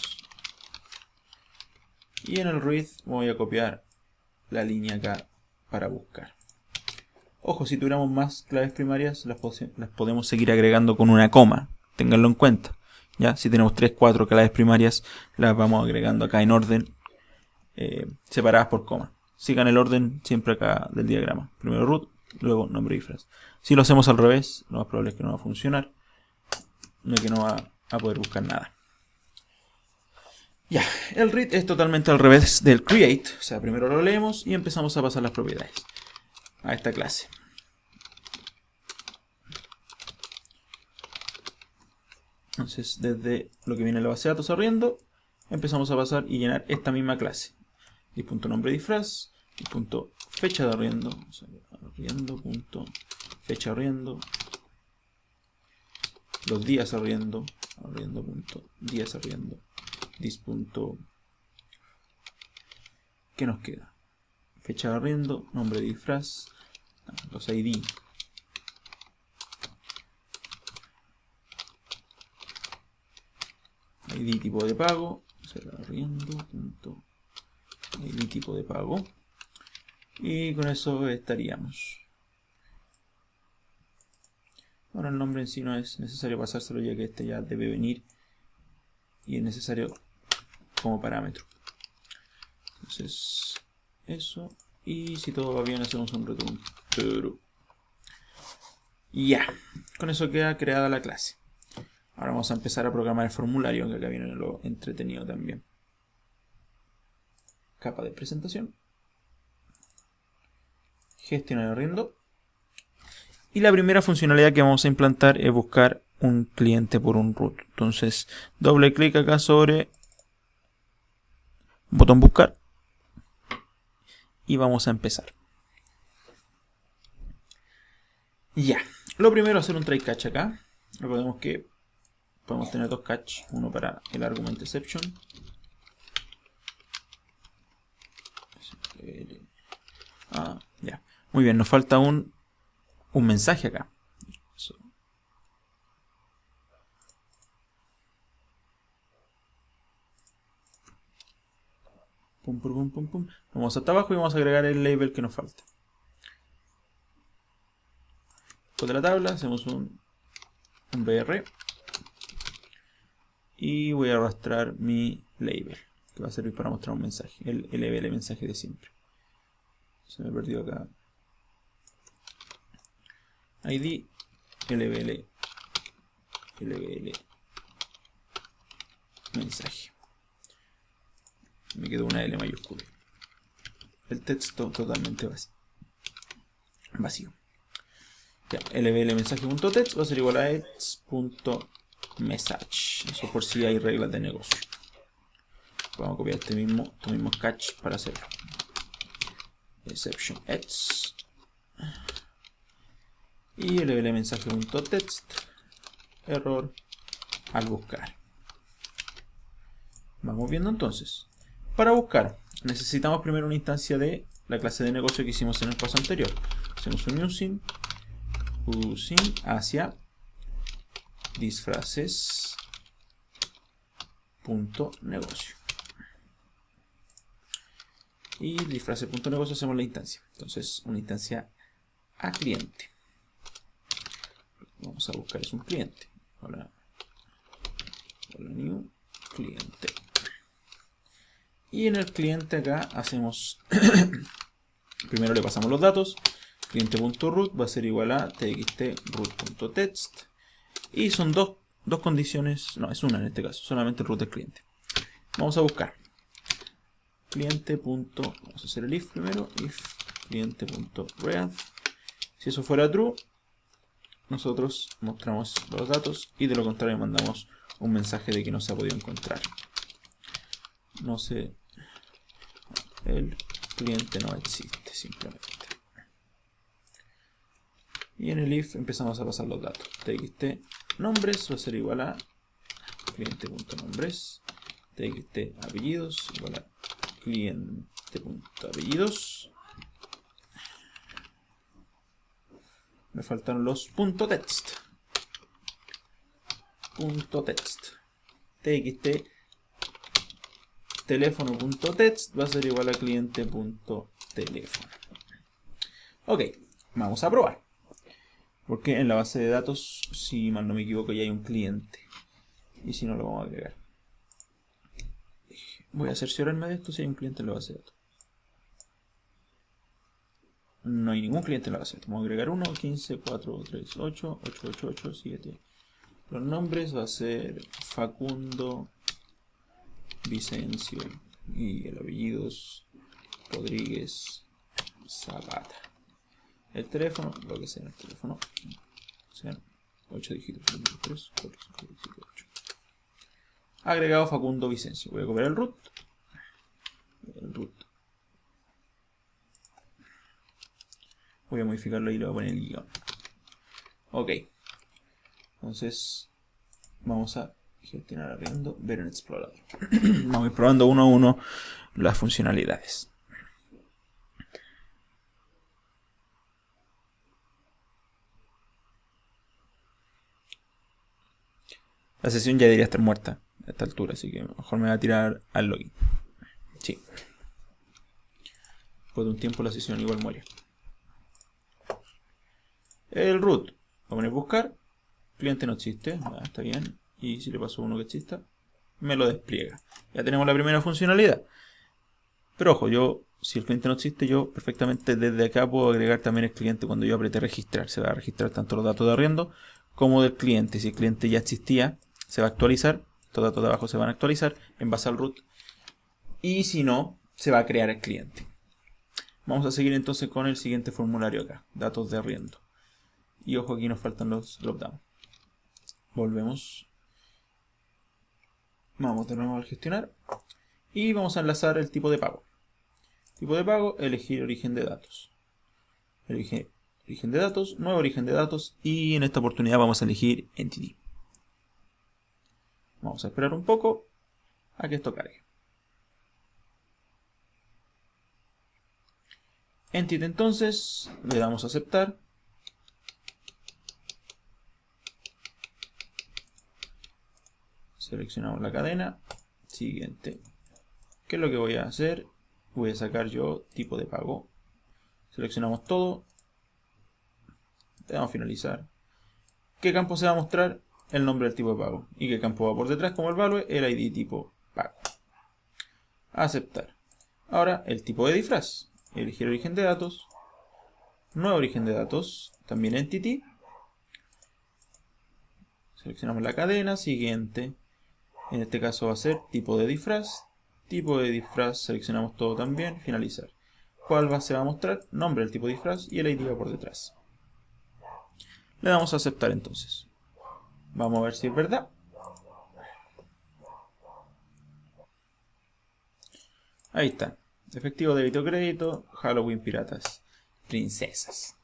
Y en el read voy a copiar la línea acá para buscar. Ojo, si tuviéramos más claves primarias, las podemos seguir agregando con una coma. Ténganlo en cuenta. ¿Ya? Si tenemos 3, 4 claves primarias, las vamos agregando acá en orden, separadas por coma. Sigan el orden siempre acá del diagrama. Primero root, luego nombre y frase. Si lo hacemos al revés, lo más probable es que no va a funcionar, ya que no va a poder buscar nada. Ya, el read es totalmente al revés del create. O sea, primero lo leemos y empezamos a pasar las propiedades a esta clase. Entonces, desde lo que viene en la base de datos arriendo, empezamos a pasar y llenar esta misma clase. Y punto nombre disfraz, y punto fecha de arriendo, o sea, arriendo, punto fecha arriendo, los días arriendo, arriendo punto días arriendo, dis punto, ¿qué nos queda? Fecha de arriendo, nombre de disfraz, los ID. ID tipo de pago, será arriendo punto ID tipo de pago. Y con eso estaríamos. Ahora el nombre en sí no es necesario pasárselo, ya que este ya debe venir y es necesario como parámetro. Entonces eso, y si todo va bien hacemos un return true. Y ya, con eso queda creada la clase. Ahora vamos a empezar a programar el formulario, que acá viene lo entretenido también. Capa de presentación. Gestionar arriendo. Y la primera funcionalidad que vamos a implantar es buscar un cliente por un root. Entonces, doble clic acá sobre botón buscar. Y vamos a empezar. Ya. Lo primero es hacer un try catch acá. Recordemos que podemos tener dos catch. Uno para el argument exception. Ya. Muy bien, nos falta un mensaje acá. Pum, pum, pum, pum. Vamos hasta abajo y vamos a agregar el label que nos falta. Después de la tabla hacemos un BR. Y voy a arrastrar mi label, que va a servir para mostrar un mensaje. El LBL mensaje de siempre. Se me perdió acá. ID, LBL, mensaje. Me quedó una L mayúscula. El texto totalmente vacío. Ya, LBL mensaje.text va a ser igual a text.message. Eso por si hay reglas de negocio. Vamos a copiar este mismo catch para hacerlo. Exception x. Y LBL mensaje.text. Error al buscar. Vamos viendo entonces. Para buscar, necesitamos primero una instancia de la clase de negocio que hicimos en el paso anterior. Hacemos un using hacia disfraces.negocio. Y disfraces.negocio hacemos la instancia. Entonces, una instancia a cliente. Vamos a buscar es un cliente. Hola new cliente. Y en el cliente acá hacemos primero le pasamos los datos. Cliente.root va a ser igual a txt root.text. Y son dos condiciones, no, es una en este caso, solamente el root es cliente. Vamos a buscar cliente. Vamos a hacer el if primero, if cliente.read. Si eso fuera true, nosotros mostramos los datos, y de lo contrario mandamos un mensaje de que no se ha podido encontrar. No sé, el cliente no existe simplemente. Y en el if empezamos a pasar los datos. Txt nombres va a ser igual a cliente.nombres. Txt apellidos igual a cliente.apellidos. Me faltaron los .text. Txt teléfono.text va a ser igual a cliente.teléfono. Ok, vamos a probar. Porque en la base de datos, si mal no me equivoco, ya hay un cliente. Y si no, lo vamos a agregar. Voy a cerciorarme de esto si hay un cliente en la base de datos. No hay ningún cliente en la base de datos. Vamos a agregar 1, 15, 4, 3, 8, 8, 8, 8, 7. Los nombres va a ser Facundo, Vicencio, y el apellidos Rodríguez Zapata. El teléfono, lo que sea el teléfono, sean 8 dígitos, 1, 2, 3, 4, 5, 6, 7, 8. Agregado Facundo Vicencio. Voy a copiar el root. Voy a modificarlo y le voy a poner el guión. Ok. Entonces, vamos a gestionar arriendo, ver en explorador. Vamos a ir probando uno a uno las funcionalidades. La sesión ya debería estar muerta a esta altura, así que mejor me va a tirar al login. Sí. Después de un tiempo la sesión igual muere. El root. Voy a poner buscar. Cliente no existe. Está bien. Y si le paso uno que exista, me lo despliega. Ya tenemos la primera funcionalidad. Pero ojo, si el cliente no existe, yo perfectamente desde acá puedo agregar también el cliente cuando yo apriete registrar. Se va a registrar tanto los datos de arriendo como del cliente. Si el cliente ya existía, se va a actualizar. Estos datos de abajo se van a actualizar en base al root. Y si no, se va a crear el cliente. Vamos a seguir entonces con el siguiente formulario acá. Datos de arriendo. Y ojo, aquí nos faltan los dropdown. Volvemos. Vamos de nuevo al gestionar. Y vamos a enlazar el tipo de pago. Tipo de pago, elegir origen de datos. Origen de datos, nuevo origen de datos. Y en esta oportunidad vamos a elegir Entity. Vamos a esperar un poco a que esto cargue. Entity entonces, le damos a aceptar. Seleccionamos la cadena. Siguiente. ¿Qué es lo que voy a hacer? Voy a sacar yo tipo de pago. Seleccionamos todo. Le damos a finalizar. ¿Qué campo se va a mostrar? El nombre del tipo de pago. ¿Y qué campo va por detrás como el value? El ID tipo pago. Aceptar. Ahora el tipo de disfraz. Elegir origen de datos. Nuevo origen de datos. También entity. Seleccionamos la cadena. Siguiente. En este caso va a ser tipo de disfraz. Tipo de disfraz, seleccionamos todo también. Finalizar. ¿Cuál se va a mostrar? Nombre del tipo de disfraz y el ID va por detrás. Le damos a aceptar entonces. Vamos a ver si es verdad. Ahí está. Efectivo, débito, crédito. Halloween, piratas, princesas.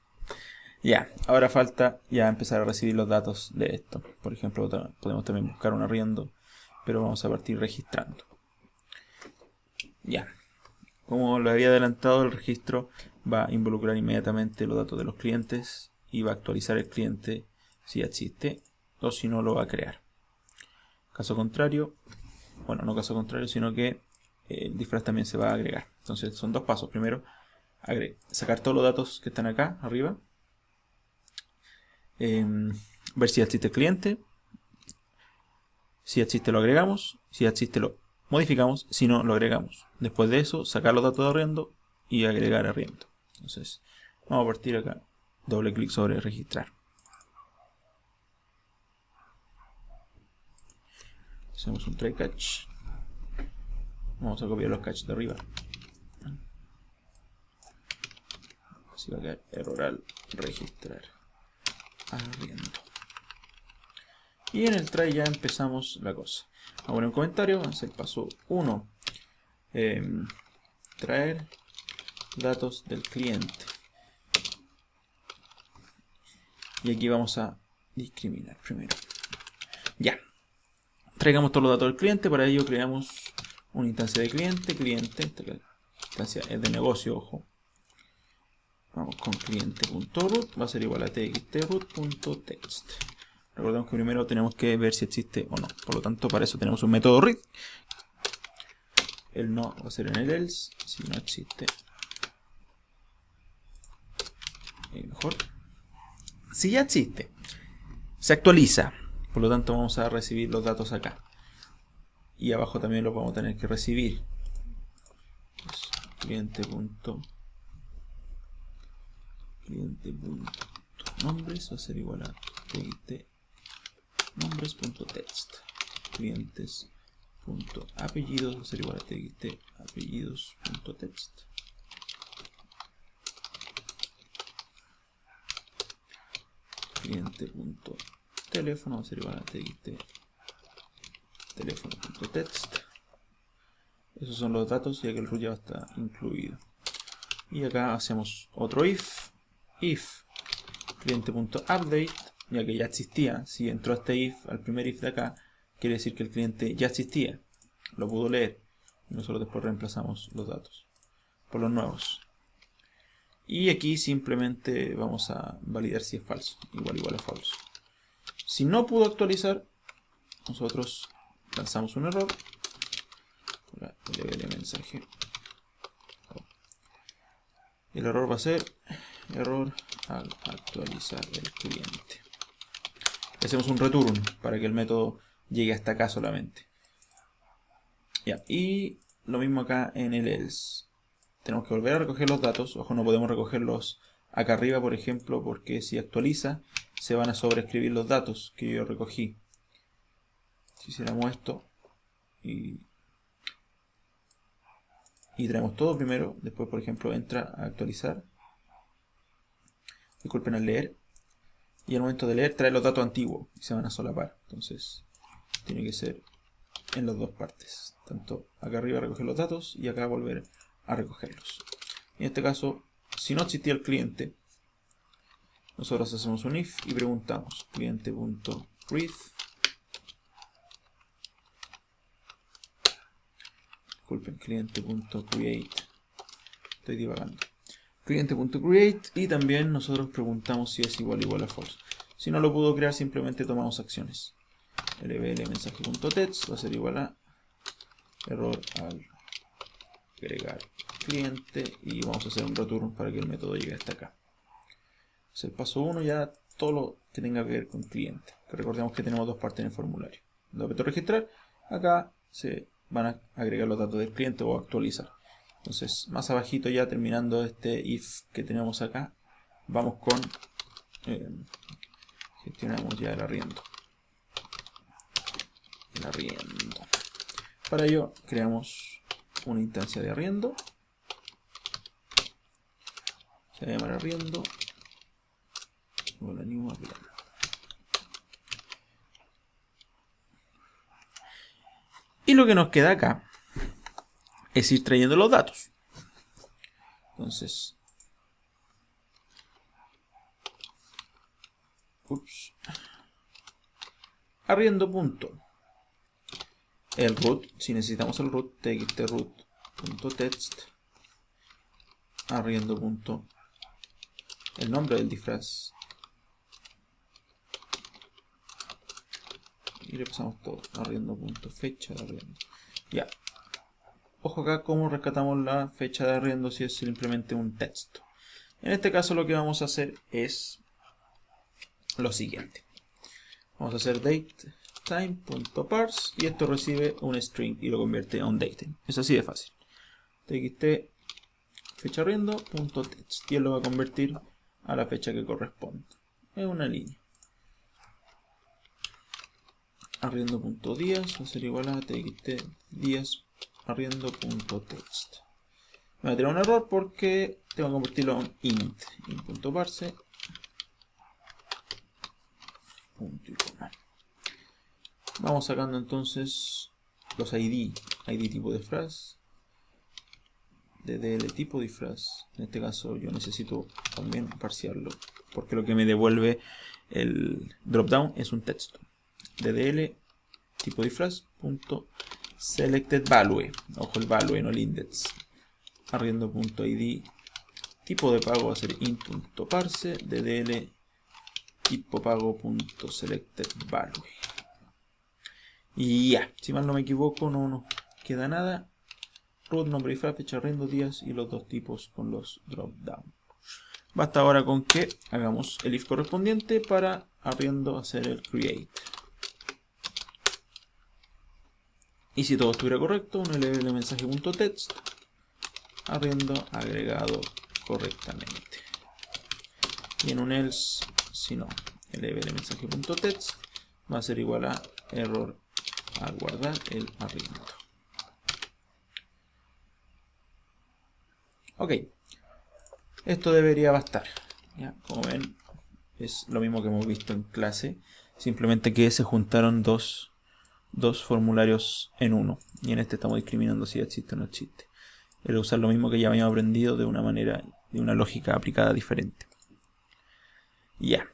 Ya, ahora falta ya empezar a recibir los datos de esto. Por ejemplo, podemos también buscar un arriendo, pero vamos a partir registrando. Ya, como lo había adelantado, el registro va a involucrar inmediatamente los datos de los clientes y va a actualizar el cliente si existe o si no lo va a crear. Caso contrario, bueno, no caso contrario, sino que el disfraz también se va a agregar. Entonces son dos pasos. Primero, sacar todos los datos que están acá arriba, ver si existe el cliente. Si existe lo agregamos, si existe lo modificamos, si no lo agregamos. Después de eso, sacar los datos de arriendo y agregar arriendo. Entonces, vamos a partir acá, doble clic sobre registrar. Hacemos un try catch. Vamos a copiar los caches de arriba. Así va a quedar error al registrar arriendo. Y en el try ya empezamos la cosa. Ahora un comentario, va a ser paso 1. Traer datos del cliente. Y aquí vamos a discriminar primero. Ya. Traigamos todos los datos del cliente. Para ello creamos una instancia de cliente. Esta instancia es de negocio, ojo. Vamos con cliente.root. Va a ser igual a txtroot.text. Recordemos que primero tenemos que ver si existe o no. Por lo tanto, para eso tenemos un método read. El no va a ser en el else. Si no existe, mejor. Si ya existe, se actualiza. Por lo tanto, vamos a recibir los datos acá. Y abajo también los vamos a tener que recibir. Cliente.nombres va a ser igual a txt nombres.text. Clientes.apellidos va a ser igual a txt apellidos.text. Cliente.teléfono va a ser igual a txt teléfono.text. Esos son los datos, ya que el root ya está incluido. Y acá hacemos otro if cliente.update, ya que ya existía. Si entró a este if, al primer if de acá, quiere decir que el cliente ya existía, lo pudo leer, y nosotros después reemplazamos los datos por los nuevos. Y aquí simplemente vamos a validar si es falso, igual a falso. Si no pudo actualizar, nosotros lanzamos un error, el mensaje. El error va a ser error al actualizar el cliente. Hacemos un return para que el método llegue hasta acá solamente. Ya, y lo mismo acá en el else. Tenemos que volver a recoger los datos. Ojo, no podemos recogerlos acá arriba, por ejemplo, porque si actualiza se van a sobreescribir los datos que yo recogí. Si hiciéramos esto y traemos todo primero, después por ejemplo entra a actualizar, disculpen, al leer, y al momento de leer trae los datos antiguos y se van a solapar. Entonces tiene que ser en las dos partes, tanto acá arriba recoger los datos y acá volver a recogerlos. En este caso, si no existía el cliente, nosotros hacemos un if y preguntamos cliente.read, disculpen, cliente.create, estoy divagando, cliente.create, y también nosotros preguntamos si es igual a false. Si no lo pudo crear, simplemente tomamos acciones. lbl mensaje.text va a ser igual a error al agregar cliente, y vamos a hacer un return para que el método llegue hasta acá. Es el paso 1, ya todo lo que tenga que ver con cliente. Que recordemos que tenemos dos partes en el formulario. En el objeto registrar, acá se van a agregar los datos del cliente o actualizar. Entonces, más abajito, ya terminando este if que tenemos acá, vamos con gestionamos ya el arriendo. Para ello creamos una instancia de arriendo, se va a llamar arriendo, new arriendo. Y lo que nos queda acá es ir trayendo los datos. Entonces, arriendo punto el root, si necesitamos el root, txtroot.text, arriendo punto el nombre del disfraz, y le pasamos todo, arriendo punto fecha de arriendo. Ya, ojo acá cómo rescatamos la fecha de arriendo si es simplemente un texto. En este caso lo que vamos a hacer es lo siguiente. Vamos a hacer datetime.parse y esto recibe un string y lo convierte a un datetime. Es así de fácil. Txt fecha arriendo.text y él lo va a convertir a la fecha que corresponde. Es una línea. Arriendo.días va a ser igual a txt días arriendo.text. Me va a tirar un error porque tengo que convertirlo a un int. int.parse. Punto y coma. Vamos sacando entonces los ID tipo disfraz, DDL tipo disfraz. En este caso yo necesito también parsearlo, porque lo que me devuelve el dropdown es un texto. DDL tipo disfraz punto selected value, ojo el value, no el index. Arriendo.id tipo de pago va a ser int.parse, DDL tipo pago.selected value. Y ya, si mal no me equivoco, no nos queda nada. Root, nombre y fecha, arriendo, días y los dos tipos con los dropdown. Basta ahora con que hagamos el if correspondiente para arriendo hacer el create. Y si todo estuviera correcto, un LL mensaje.text, arriendo agregado correctamente. Y en un else, si no, LL mensaje.text va a ser igual a error al guardar el arriendo. Ok, esto debería bastar. ¿Ya? Como ven, es lo mismo que hemos visto en clase, simplemente que se juntaron dos formularios en uno. Y en este estamos discriminando si existe o no existe. Era usar lo mismo que ya habíamos aprendido de una manera, de una lógica aplicada diferente. Y ya,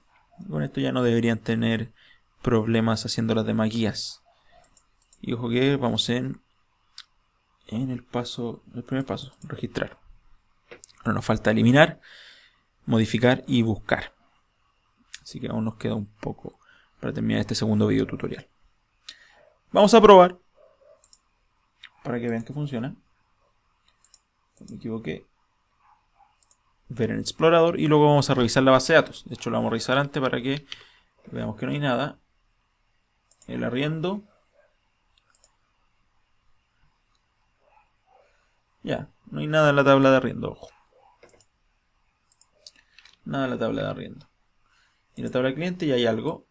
con esto ya no deberían tener problemas haciendo las demás guías. Y ojo que vamos en el primer paso, registrar. Ahora nos falta eliminar, modificar y buscar. Así que aún nos queda un poco para terminar este segundo video tutorial. Vamos a probar para que vean que funciona. No me equivoqué. Ver en explorador y luego vamos a revisar la base de datos. De hecho lo vamos a revisar antes para que veamos que no hay nada. El arriendo. Ya, no hay nada en la tabla de arriendo, ojo. Nada en la tabla de arriendo. Y en la tabla de cliente ya hay algo.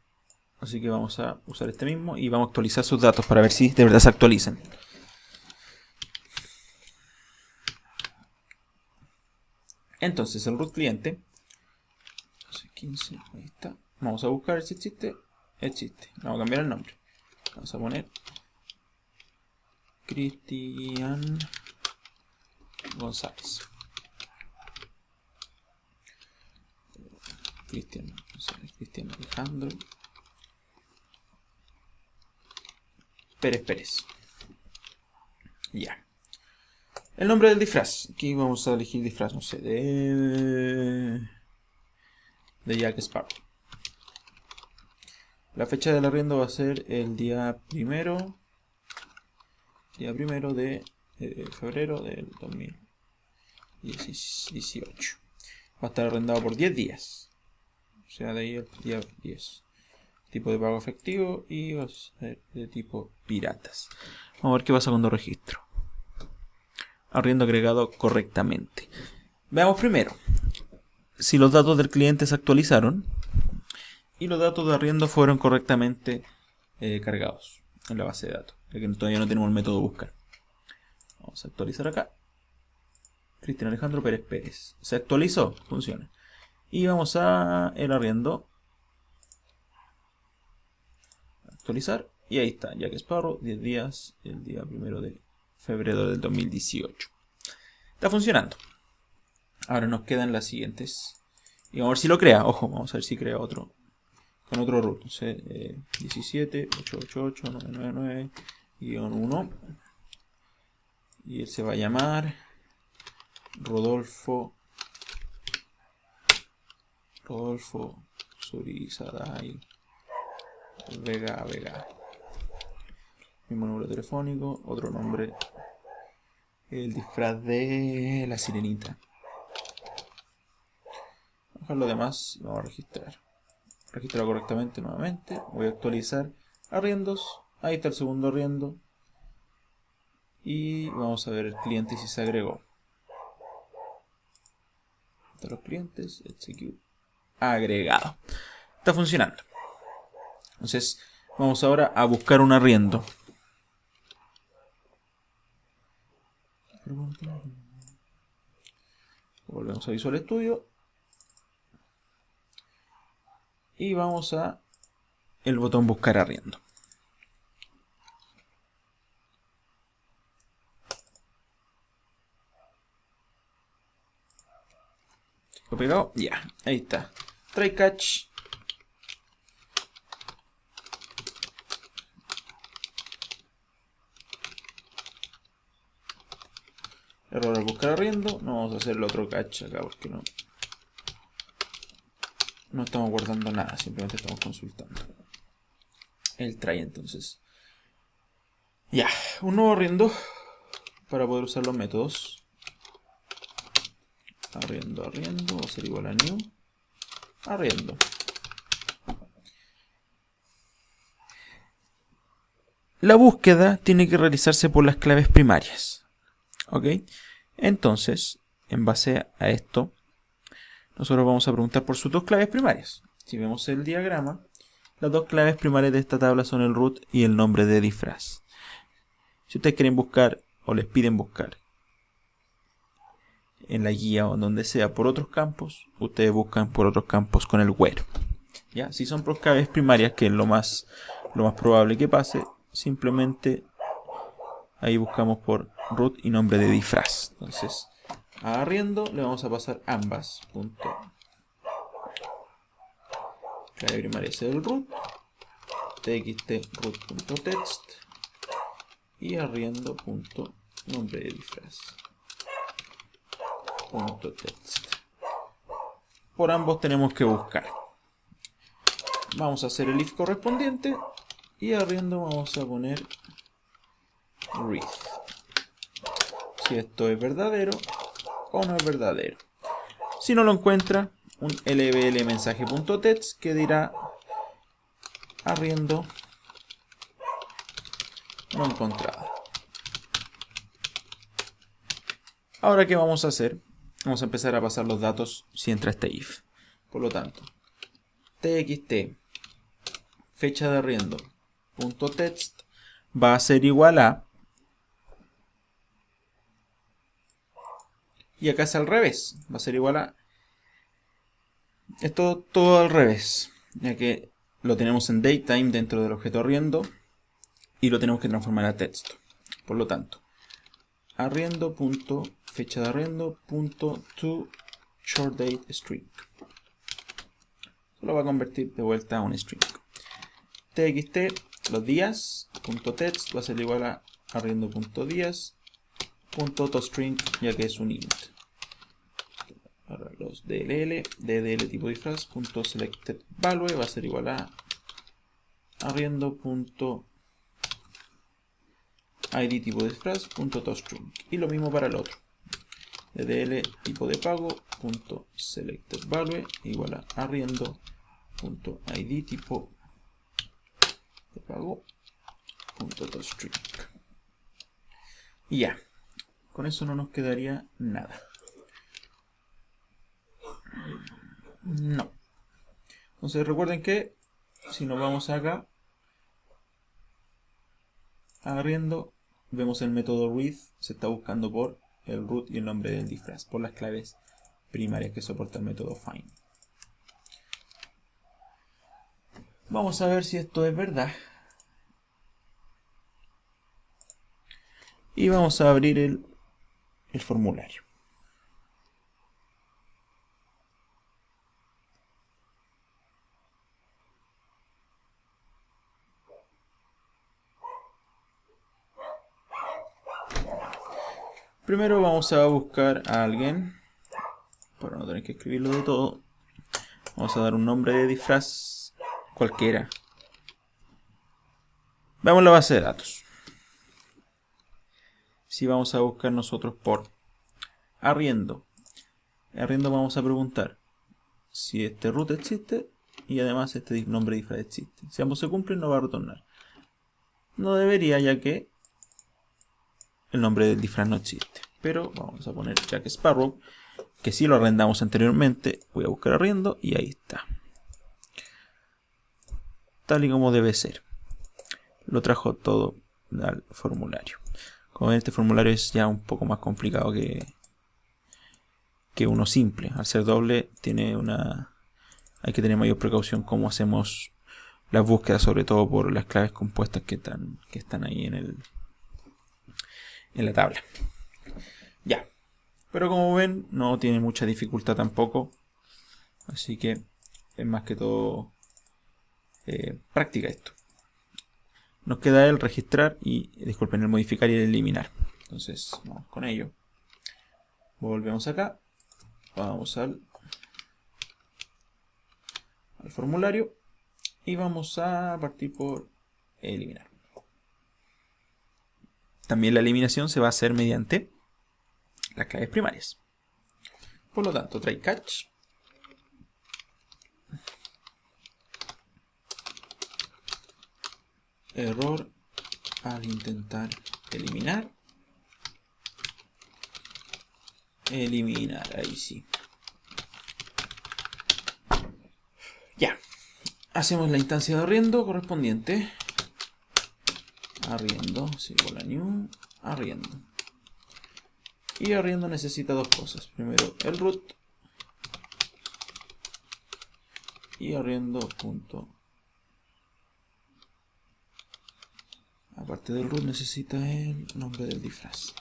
Así que vamos a usar este mismo y vamos a actualizar sus datos para ver si de verdad se actualizan. Entonces el root cliente, 15, ahí está. Vamos a buscar si existe. Existe. Vamos a cambiar el nombre. Vamos a poner Cristian González. Cristian Alejandro Pérez. Ya. El nombre del disfraz. Aquí vamos a elegir disfraz, no sé, de Jack Sparrow. La fecha del arriendo va a ser el día primero de febrero del 2018. Va a estar arrendado por 10 días. O sea, de ahí el día 10. Tipo de pago efectivo y va a ser de tipo piratas. Vamos a ver qué pasa cuando registro. Arriendo agregado correctamente. Veamos primero si los datos del cliente se actualizaron y los datos de arriendo fueron correctamente cargados en la base de datos, ya que todavía no tenemos el método de buscar. Vamos a actualizar acá. Cristian Alejandro Pérez. Se actualizó, funciona. Y vamos a el arriendo. Actualizar. Y ahí está, Jack Sparrow, 10 días, el día 1 de febrero del 2018. Está funcionando. Ahora nos quedan las siguientes. Y vamos a ver si lo crea. Ojo, vamos a ver si crea otro. Con otro root. 17.888.999-1. Y él se va a llamar Rodolfo Surizaday Vega. Mismo número telefónico, otro nombre. El disfraz de la sirenita. Vamos a dejar lo demás y vamos a registrar. Registrar correctamente nuevamente. Voy a actualizar arriendos. Ahí está el segundo arriendo. Y vamos a ver el cliente si se agregó. Están los clientes. Execute. Agregado. Está funcionando. Entonces vamos ahora a buscar un arriendo. Volvemos a Visual Studio. Y vamos a el botón buscar arriendo. Lo pegado, ya, ahí está. Try catch. Error al buscar arriendo. No vamos a hacer el otro catch acá porque no estamos guardando nada, simplemente estamos consultando el try. Entonces ya, un nuevo arriendo para poder usar los métodos. Arriendo va a ser igual a new arriendo. La búsqueda tiene que realizarse por las claves primarias. ¿Ok? Entonces, en base a esto, nosotros vamos a preguntar por sus dos claves primarias. Si vemos el diagrama, las dos claves primarias de esta tabla son el root y el nombre de disfraz. Si ustedes quieren buscar o les piden buscar en la guía o donde sea por otros campos, ustedes buscan por otros campos con el where. ¿Ya? Si son por claves primarias, que es lo más probable que pase, simplemente ahí buscamos por root y nombre de disfraz. Entonces, a arriendo le vamos a pasar ambas. Clave primaria es el root, txt root.text y arriendo.nombre de disfraz. .text. Por ambos tenemos que buscar. Vamos a hacer el if correspondiente y arriendo vamos a poner read. Si esto es verdadero o no es verdadero. Si no lo encuentra, un lbl mensaje.text que dirá arriendo no encontrado. Ahora, ¿qué vamos a hacer? Vamos a empezar a pasar los datos si entra este if. Por lo tanto, txt fecha de arriendo .text va a ser igual a, y acá es al revés, va a ser igual a, esto todo al revés, ya que lo tenemos en datetime dentro del objeto arriendo y lo tenemos que transformar a texto. Por lo tanto, arriendo.fecha de arriendo.to short date string. Lo va a convertir de vuelta a un string. Txt los días.text va a ser igual a arriendo.días.toString, ya que es un int. Ahora los DLL tipo disfraz.selectedValue va a ser igual a arriendo.id tipo disfraz.toString. Y lo mismo para el otro. DDL tipo de pago.selectedValue igual a arriendo.id tipo de pago.toString. Y ya, con eso no nos quedaría nada. No. Entonces recuerden que si nos vamos acá a arriendo, vemos el método read se está buscando por el root y el nombre del disfraz, por las claves primarias que soporta el método find. Vamos a ver si esto es verdad. Y vamos a abrir el formulario. Primero vamos a buscar a alguien, para no tener que escribirlo de todo. Vamos a dar un nombre de disfraz cualquiera. Veamos la base de datos. Si vamos a buscar nosotros por arriendo. Arriendo vamos a preguntar si este root existe y además este nombre de disfraz existe. Si ambos se cumplen no va a retornar. No debería, ya que el nombre del disfraz no existe. Pero vamos a poner Jack Sparrow, que si lo arrendamos anteriormente. Voy a buscar arriendo y ahí está. Tal y como debe ser. Lo trajo todo al formulario. Como ven, este formulario es ya un poco más complicado que que uno simple. Al ser doble hay que tener mayor precaución cómo hacemos las búsquedas, sobre todo por las claves compuestas que están ahí en la tabla. Ya. Pero como ven, no tiene mucha dificultad tampoco. Así que es más que todo práctica esto. Nos queda el registrar el modificar y el eliminar. Entonces, vamos con ello. Volvemos acá. Vamos al formulario. Y vamos a partir por eliminar. También la eliminación se va a hacer mediante las claves primarias. Por lo tanto, try catch. Error al intentar eliminar. Eliminar, ahí sí. Ya. Hacemos la instancia de arriendo correspondiente. Arriendo, es igual a new, arriendo. Y arriendo necesita dos cosas. Primero el root. Y arriendo punto. Aparte del root necesita el nombre del disfraz.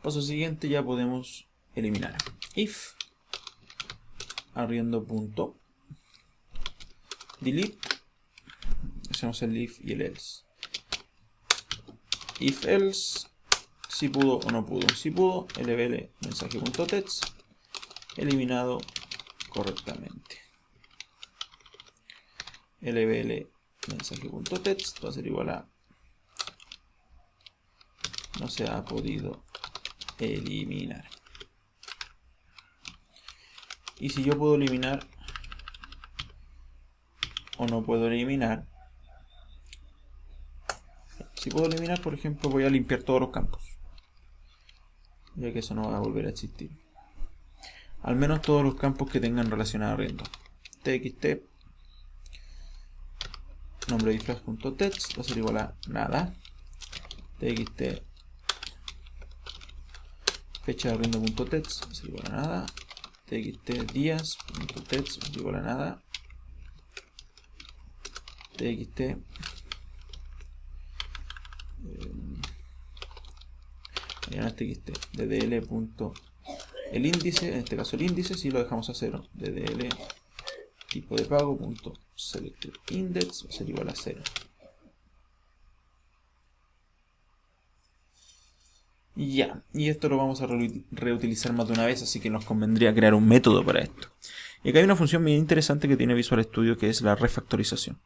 Paso siguiente, ya podemos eliminar. If arriendo punto delete. Hacemos el if y el else. If else, si pudo o no pudo. Si pudo, lbl mensaje.text eliminado correctamente. lbl mensaje.text va a ser igual a no se ha podido eliminar. Y si yo puedo eliminar o no puedo eliminar, si puedo eliminar, por ejemplo, voy a limpiar todos los campos, ya que eso no va a volver a existir. Al menos todos los campos que tengan relación a arriendo. txt nombre disfraz.text va a ser igual a nada. txt fecha de arriendo.text va a ser igual a nada. txt días.text va a ser igual a nada. txt ddl. El índice, en este caso el índice, si lo dejamos a 0, ddl tipo de pago punto selected index va a ser igual a 0. Ya, y esto lo vamos a reutilizar más de una vez, así que nos convendría crear un método para esto. Y acá hay una función muy interesante que tiene Visual Studio, que es la refactorización.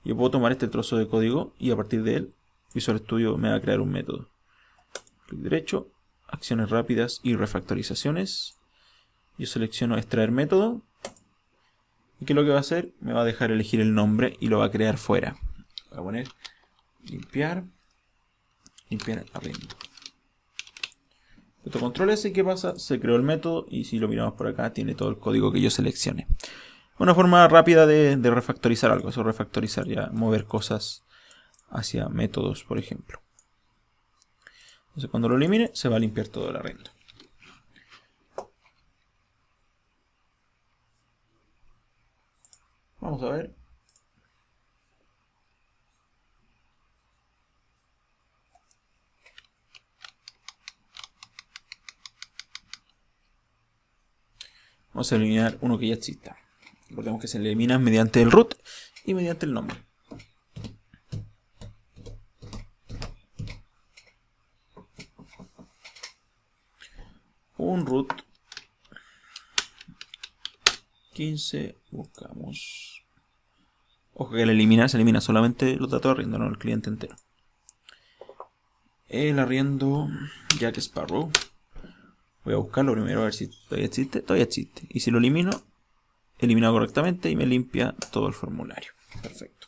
Yo puedo tomar este trozo de código y a partir de él Visual Studio me va a crear un método. Clic derecho, acciones rápidas y refactorizaciones. Yo selecciono extraer método. ¿Y qué es lo que va a hacer? Me va a dejar elegir el nombre y lo va a crear fuera. Voy a poner limpiar arriendo. Esto control S, ¿qué pasa? Se creó el método y si lo miramos por acá tiene todo el código que yo seleccione. Una forma rápida de refactorizar algo. Eso refactorizar ya, mover cosas hacia métodos, por ejemplo. Entonces cuando lo elimine se va a limpiar todo el arriendo. Vamos a ver. Vamos a eliminar uno que ya exista. Recordemos que se elimina mediante el root y mediante el nombre. Un root 15, buscamos. Ojo que al eliminar se elimina solamente los datos de arriendo, no el cliente entero. El arriendo Jack Sparrow. Voy a buscarlo primero a ver si todavía existe. Todavía existe. Y si lo elimino, eliminado correctamente y me limpia todo el formulario. Perfecto.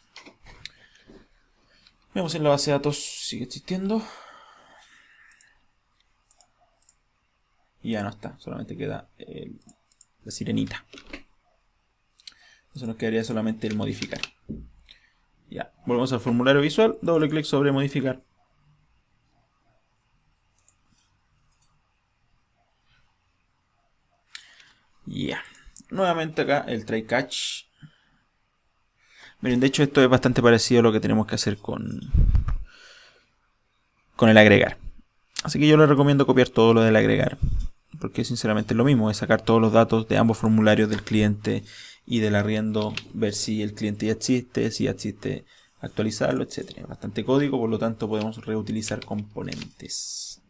Veamos en la base de datos, sigue existiendo. Y ya no está, solamente queda la sirenita. Entonces nos quedaría solamente el modificar. Ya, volvemos al formulario visual, doble clic sobre modificar. Ya. Nuevamente acá el try catch. Miren, de hecho esto es bastante parecido a lo que tenemos que hacer con el agregar. Así que yo les recomiendo copiar todo lo del agregar, porque sinceramente es lo mismo, es sacar todos los datos de ambos formularios del cliente y del arriendo, ver si el cliente ya existe, si ya existe, actualizarlo, etc. Bastante código, por lo tanto podemos reutilizar componentes.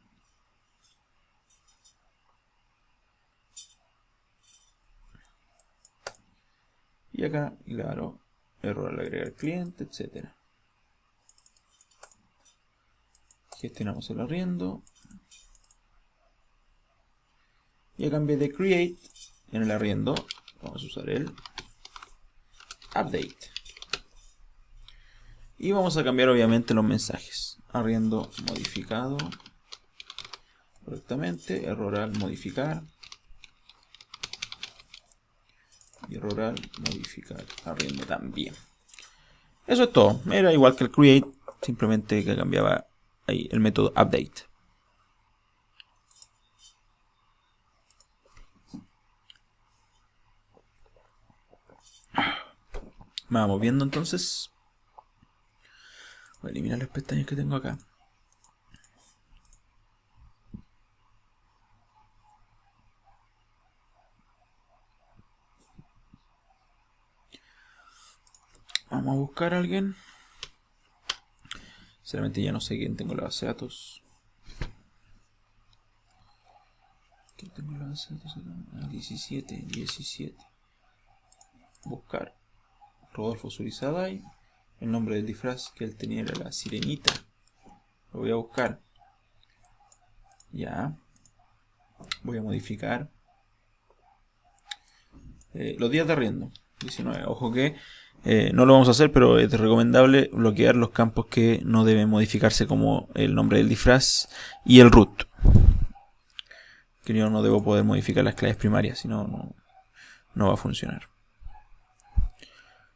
Y acá, claro, error al agregar cliente, etc. Gestionamos el arriendo. Y acá en vez de create, en el arriendo, vamos a usar el update. Y vamos a cambiar obviamente los mensajes. Arriendo modificado correctamente, error al modificar. Y error al modificar arriendo también. Eso es todo. Era igual que el create, simplemente que cambiaba ahí el método update. Vamos viendo entonces. Voy a eliminar las pestañas que tengo acá. Vamos a buscar a alguien. Sinceramente ya no sé quién tengo la base de datos. ¿Quién tengo la base de datos acá? 17. Buscar. Rodolfo Surizaday. El nombre del disfraz que él tenía era la sirenita. Lo voy a buscar. Ya. Voy a modificar. Los días de arriendo. 19. Ojo que no lo vamos a hacer, pero es recomendable bloquear los campos que no deben modificarse, como el nombre del disfraz y el root. Que yo no debo poder modificar las claves primarias, si no, no va a funcionar.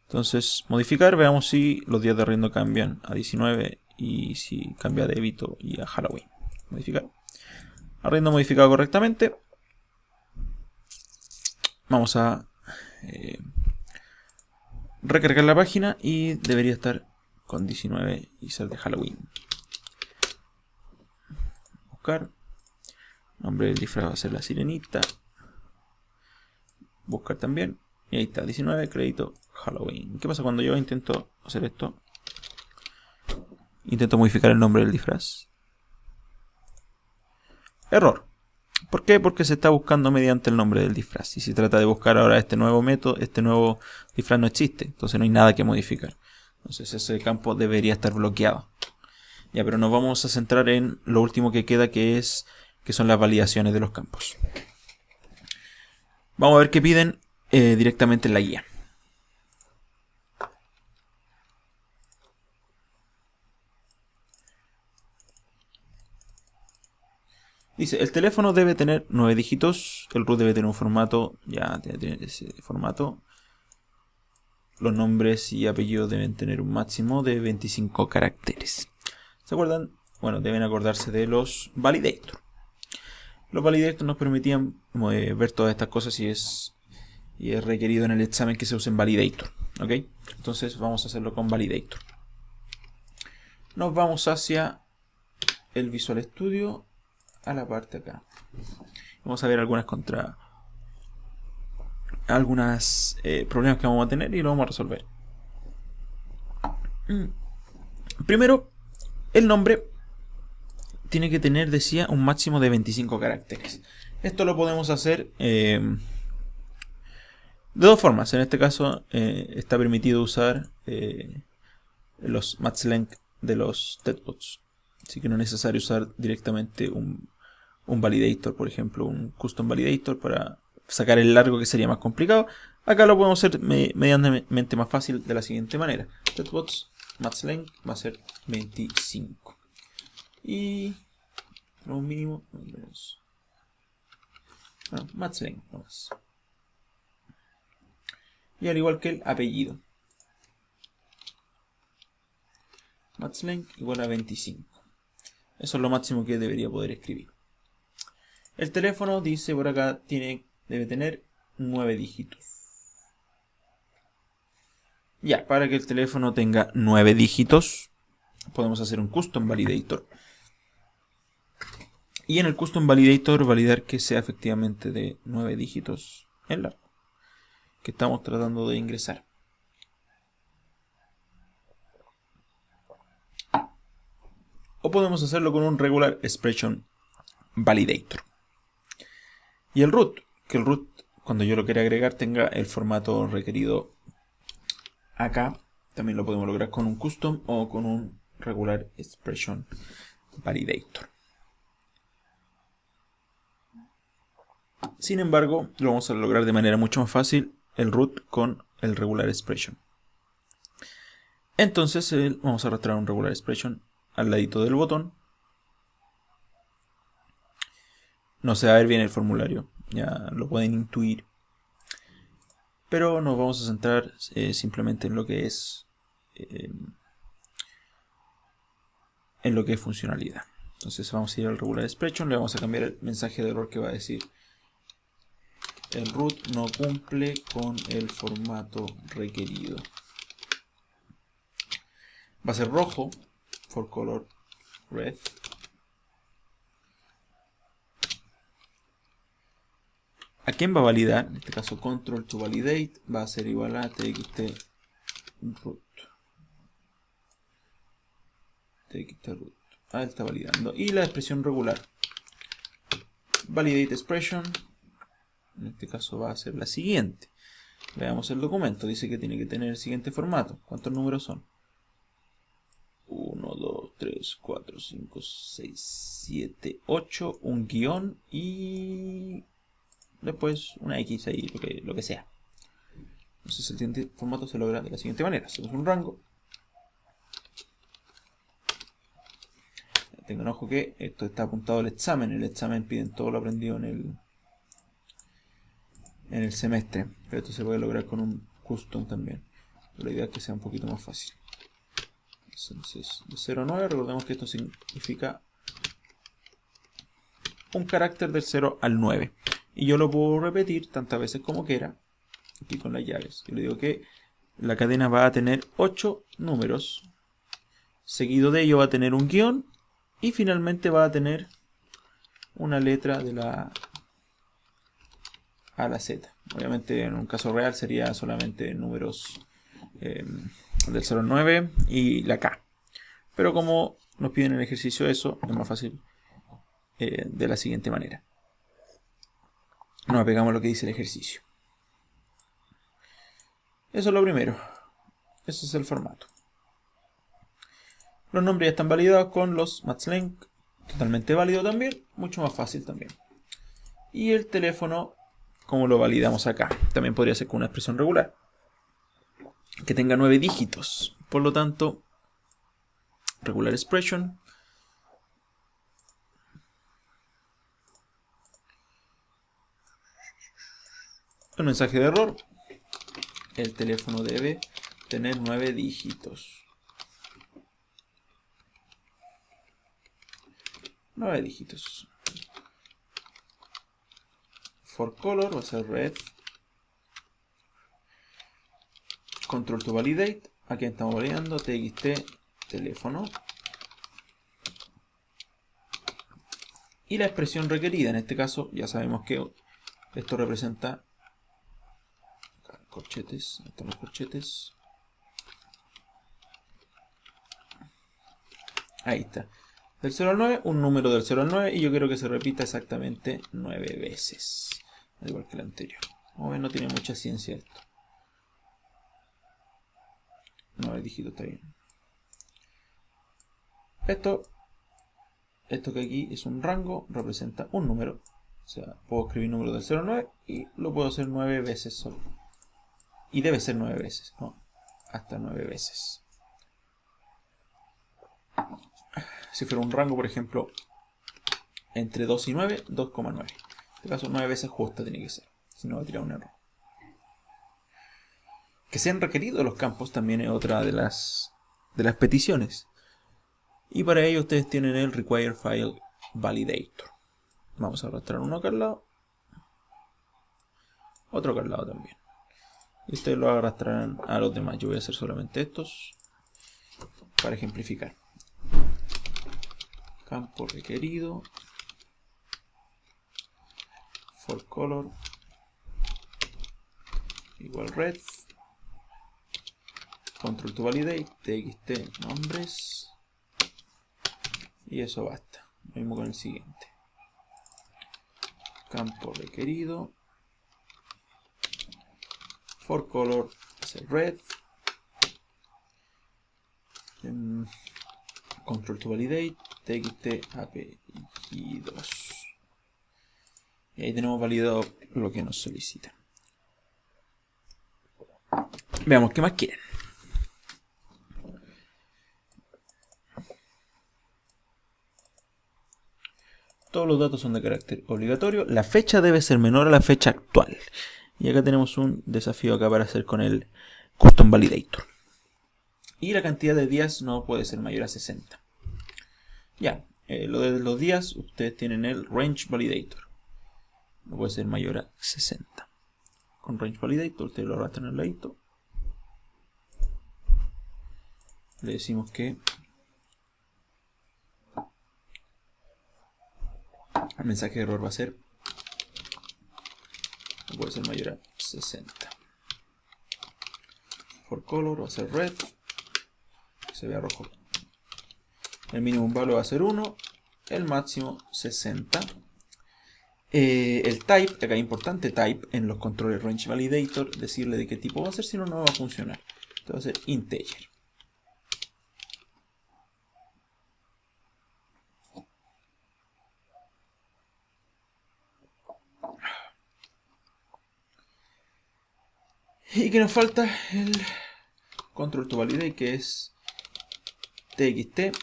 Entonces, modificar, veamos si los días de arriendo cambian a 19 y si cambia a débito y a Halloween. Modificar. Arriendo modificado correctamente. Vamos a recargar la página y debería estar con 19 y ser de Halloween. Buscar. Nombre del disfraz va a ser la sirenita. Buscar también. Y ahí está, 19, crédito, Halloween. ¿Qué pasa cuando yo intento hacer esto? Intento modificar el nombre del disfraz. Error. ¿Por qué? Porque se está buscando mediante el nombre del disfraz. Y si trata de buscar ahora este nuevo método, este nuevo disfraz no existe. Entonces no hay nada que modificar. Entonces ese campo debería estar bloqueado. Ya, pero nos vamos a centrar en lo último que queda, que son las validaciones de los campos. Vamos a ver qué piden directamente en la guía. Dice, el teléfono debe tener 9 dígitos, el root debe tener un formato, ya debe tener ese formato. Los nombres y apellidos deben tener un máximo de 25 caracteres. ¿Se acuerdan? Bueno, deben acordarse de los validators. Los validators nos permitían ver todas estas cosas y es requerido en el examen que se usen validator. ¿Ok? Entonces vamos a hacerlo con validator. Nos vamos hacia el Visual Studio, a la parte acá. Vamos a ver algunos problemas que vamos a tener y lo vamos a resolver. Primero, el nombre tiene que tener, decía, un máximo de 25 caracteres. Esto lo podemos hacer de dos formas. En este caso está permitido usar los matchLength de los TEDbots. Así que no es necesario usar directamente un validator, por ejemplo, un custom validator para sacar el largo, que sería más complicado. Acá lo podemos hacer medianamente más fácil de la siguiente manera. TEDbots matchLength va a ser 25. Y un mínimo, matchLength nomás. Y al igual que el apellido, matchLength igual a 25. Eso es lo máximo que debería poder escribir. El teléfono, dice por acá, debe tener 9 dígitos. Ya, para que el teléfono tenga 9 dígitos, podemos hacer un custom validator. Y en el custom validator validar que sea efectivamente de 9 dígitos el largo que estamos tratando de ingresar. O podemos hacerlo con un regular expression validator. Y el root, que el root cuando yo lo quiera agregar tenga el formato requerido acá. También lo podemos lograr con un custom o con un regular expression validator. Sin embargo, lo vamos a lograr de manera mucho más fácil el root con el regular expression. Entonces vamos a arrastrar un regular expression al ladito del botón. No se va a ver bien el formulario, ya lo pueden intuir. Pero nos vamos a centrar simplemente en lo que es funcionalidad. Entonces vamos a ir al regular expression, le vamos a cambiar el mensaje de error que va a decir: el root no cumple con el formato requerido. Va a ser rojo, for color red. ¿A quién va a validar? En este caso control to validate va a ser igual a txt root. Txt root. Ah, está validando. Y la expresión regular. Validate expression. En este caso va a ser la siguiente. Veamos el documento. Dice que tiene que tener el siguiente formato. ¿Cuántos números son? 1, 2, 3, 4, 5, 6, 7, 8. Un guión y después una X ahí, lo que sea. Entonces el siguiente formato se logra de la siguiente manera. Hacemos un rango. Tengan ojo que esto está apuntado al examen. El examen piden todo lo aprendido en el semestre. Pero esto se puede lograr con un custom también. Pero la idea es que sea un poquito más fácil. Entonces, de 0 a 9, recordemos que esto significa un carácter del 0 al 9. Y yo lo puedo repetir tantas veces como quiera. Aquí con las llaves. Yo le digo que la cadena va a tener 8 números. Seguido de ello va a tener un guión. Y finalmente va a tener una letra de la A a la Z. Obviamente en un caso real sería solamente números del 0 al 9 y la K. Pero como nos piden en el ejercicio eso, es más fácil de la siguiente manera. Nos apegamos a lo que dice el ejercicio. Eso es lo primero. Ese es el formato. Los nombres ya están validados con los matchLength. Totalmente válido también. Mucho más fácil también. Y el teléfono, como lo validamos acá. También podría ser con una expresión regular. Que tenga 9 dígitos. Por lo tanto, regular expression. El mensaje de error. El teléfono debe tener 9 dígitos. 9 dígitos. For color va a ser red. Control to validate. Aquí estamos validando txt teléfono. Y la expresión requerida. En este caso ya sabemos que esto representa corchetes. Están los corchetes. Ahí está. Del 0 al 9, un número del 0 al 9 y yo quiero que se repita exactamente 9 veces. Al igual que el anterior. Como ven, no tiene mucha ciencia esto. 9 dígitos está bien. Esto que aquí es un rango, representa un número. O sea, puedo escribir número del 0 al 9 y lo puedo hacer 9 veces solo. Y debe ser 9 veces, ¿no? Hasta 9 veces. Si fuera un rango, por ejemplo, entre 2 y 9, 2,9. En este caso, 9 veces justa tiene que ser. Si no, va a tirar un error. Que sean requeridos los campos también es otra de las peticiones. Y para ello ustedes tienen el Require File Validator. Vamos a arrastrar uno acá al lado. otro acá al lado también. Y ustedes lo arrastrarán a los demás. Yo voy a hacer solamente estos para ejemplificar. Campo requerido. For color igual red. Control to validate. TXT nombres. Y eso basta. Lo mismo con el siguiente. Campo requerido. For color hacer red. Control to validate. TXT apellidos. Y ahí tenemos validado lo que nos solicita. Veamos qué más quieren. Todos los datos son de carácter obligatorio. La fecha debe ser menor a la fecha actual. Y acá tenemos un desafío acá para hacer con el Custom Validator. Y la cantidad de días no puede ser mayor a 60. Ya, lo de los días, ustedes tienen el Range Validator. No puede ser mayor a 60. Con Range Validator, ustedes lo arrastran al ladito. Le decimos que el mensaje de error va a ser no puede ser mayor a 60. For color va a ser red, que se vea rojo. El minimum value va a ser 1, el máximo 60. El type, acá es importante type en los controles Range Validator, decirle de qué tipo va a ser, si no, no va a funcionar. Esto va a ser integer. Y que nos falta el control to validate, que es txt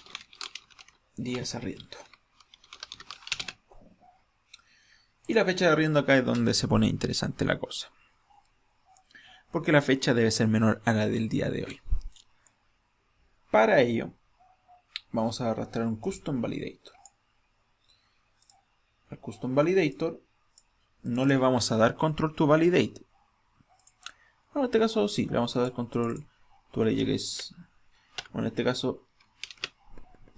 días arriendo. Y la fecha de arriendo acá es donde se pone interesante la cosa, porque la fecha debe ser menor a la del día de hoy. Para ello vamos a arrastrar un custom validator. Al custom validator no le vamos a dar control to validate. Bueno, en este caso sí, le vamos a dar control to validate, que es, bueno, en este caso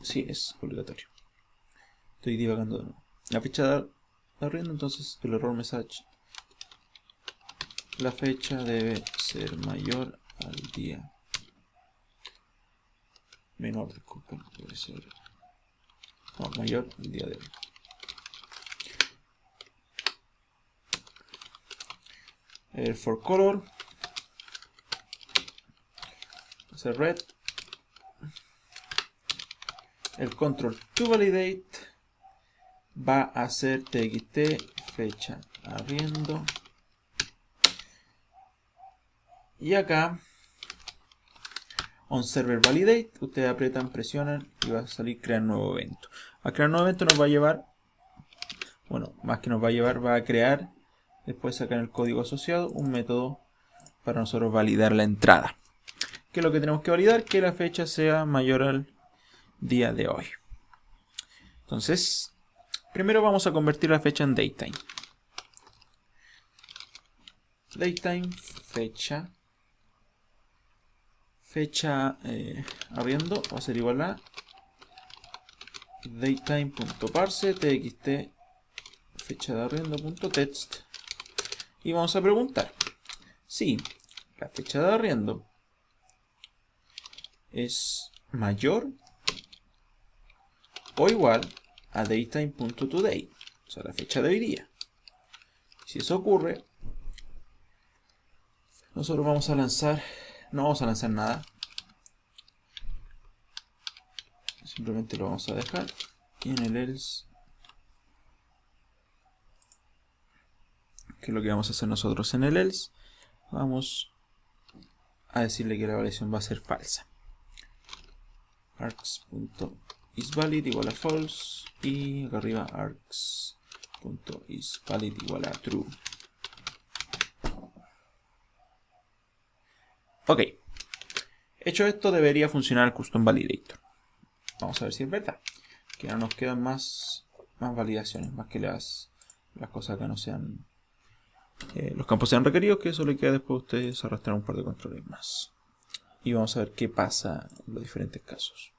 sí es obligatorio. Estoy divagando de nuevo. La fecha de arriendo, entonces el error message, la fecha debe ser mayor al día menor, disculpen, debe ser no, mayor al día de hoy. El for color va a ser red. El control to validate va a ser txt fecha arriendo. Y acá on server validate, ustedes aprietan, presionan y va a salir crear nuevo evento. A crear nuevo evento nos va a llevar, bueno, más que nos va a llevar, va a crear, después sacar el código asociado, un método para nosotros validar la entrada. ¿Qué es lo que tenemos que validar? Que la fecha sea mayor al día de hoy. Entonces, primero vamos a convertir la fecha en datetime. Datetime, fecha arriendo va a ser igual a datetime.parse txt fecha de arriendo.text, y vamos a preguntar si la fecha de arriendo es mayor o igual a datetime.today, o sea, la fecha de hoy día. Si eso ocurre, nosotros vamos a lanzar, no vamos a lanzar nada, simplemente lo vamos a dejar, y en el else, que es lo que vamos a hacer nosotros en el else, vamos a decirle que la validación va a ser falsa. args.isValid igual a false, y acá arriba args.isValid igual a true. Ok, hecho esto, debería funcionar el custom validator. Vamos a ver si es verdad, que no nos quedan más validaciones, más que las cosas que no sean los campos sean requeridos, que eso le queda después a ustedes arrastrar un par de controles más. Y vamos a ver qué pasa en los diferentes casos.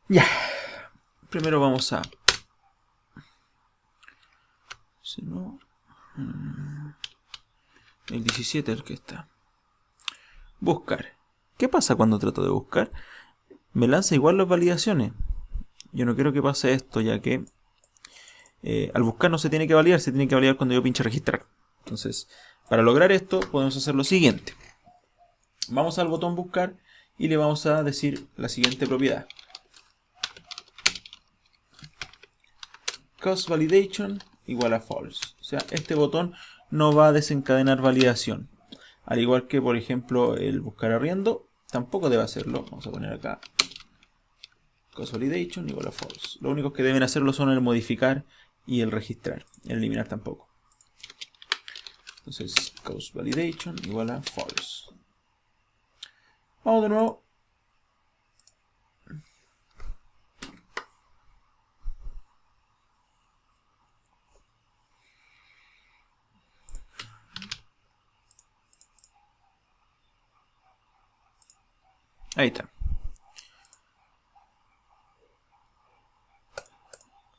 Ya. Primero vamos a... Si no... El 17 es el que está. Buscar. ¿Qué pasa cuando trato de buscar? Me lanza igual las validaciones. Yo no quiero que pase esto, ya que al buscar no se tiene que validar, se tiene que validar cuando yo pinche registrar. Entonces, para lograr esto, podemos hacer lo siguiente. Vamos al botón buscar y le vamos a decir la siguiente propiedad. Cause validation igual a false. O sea, este botón no va a desencadenar validación. Al igual que, por ejemplo, el buscar arriendo, tampoco debe hacerlo. Vamos a poner acá cause validation igual a false. Lo único que deben hacerlo son el modificar y el registrar. El eliminar tampoco. Entonces, cause validation igual a false. Vamos de nuevo. Ahí está.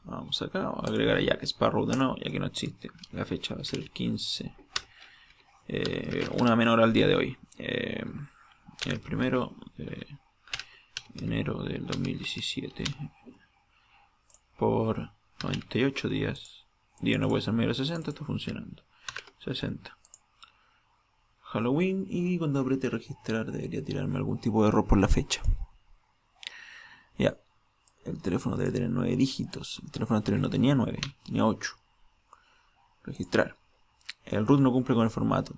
Vamos acá, vamos a agregar a Jack Sparrow de nuevo, ya que no existe. La fecha va a ser el 15. Una menor al día de hoy. El 1 de enero del 2017. Por 98 días. Día no puede ser mayor a 60, está funcionando. 60. Halloween, y cuando apriete registrar debería tirarme algún tipo de error por la fecha. Ya. El teléfono debe tener 9 dígitos. El teléfono anterior no tenía 9, tenía 8. Registrar. El root no cumple con el formato.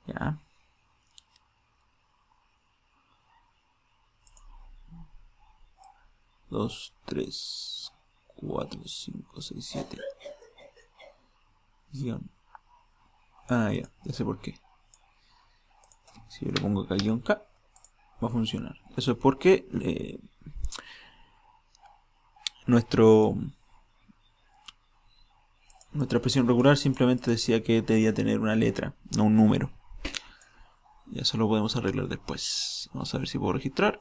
Ya. Dos, 3, 4, 5, 6, 7. Guión. Ah, ya sé por qué. Si yo le pongo acá guión K, va a funcionar. Eso es porque nuestra expresión regular simplemente decía que debía tener una letra, no un número. Y eso lo podemos arreglar después. Vamos a ver si puedo registrar.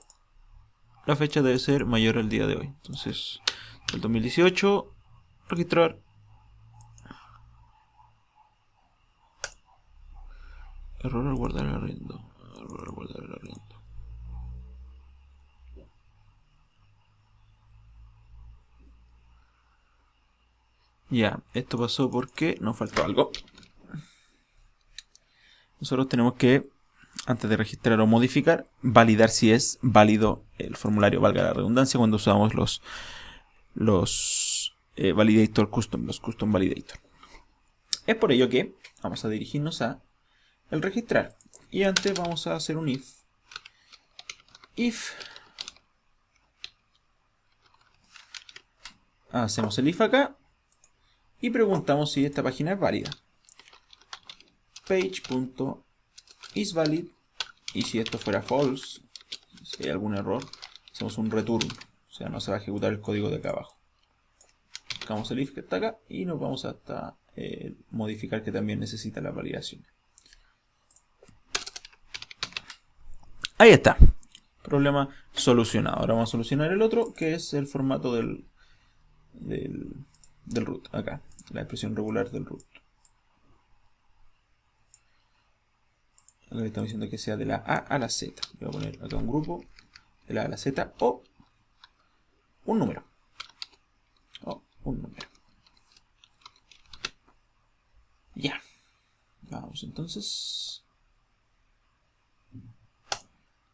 La fecha debe ser mayor al día de hoy. Entonces, el 2018, registrar. Error al guardar el arriendo. Error al guardar el arriendo. Ya, esto pasó porque nos faltó algo. Nosotros tenemos que, antes de registrar o modificar, validar si es válido el formulario, valga la redundancia, cuando usamos los validator custom, los custom validator. Es por ello que vamos a dirigirnos a el registrar. Y antes vamos a hacer un if. If. Hacemos el if acá. Y preguntamos si esta página es válida. Page.isValid. Y si esto fuera false, si hay algún error, hacemos un return. O sea, no se va a ejecutar el código de acá abajo. Buscamos el if que está acá y nos vamos hasta modificar, que también necesita la validación. Ahí está. Problema solucionado. Ahora vamos a solucionar el otro, que es el formato del root. Acá, la expresión regular del root. Acá le estamos diciendo que sea de la A a la Z. Voy a poner acá un grupo de la A a la Z o un número. Ya. Vamos entonces.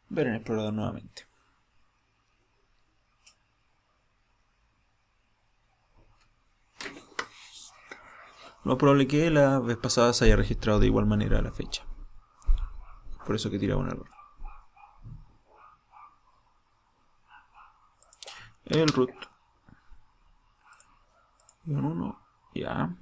Ver en el explorador nuevamente. Lo probable que la vez pasada se haya registrado de igual manera la fecha. Por eso que tiraba un error. El root. -1, ya.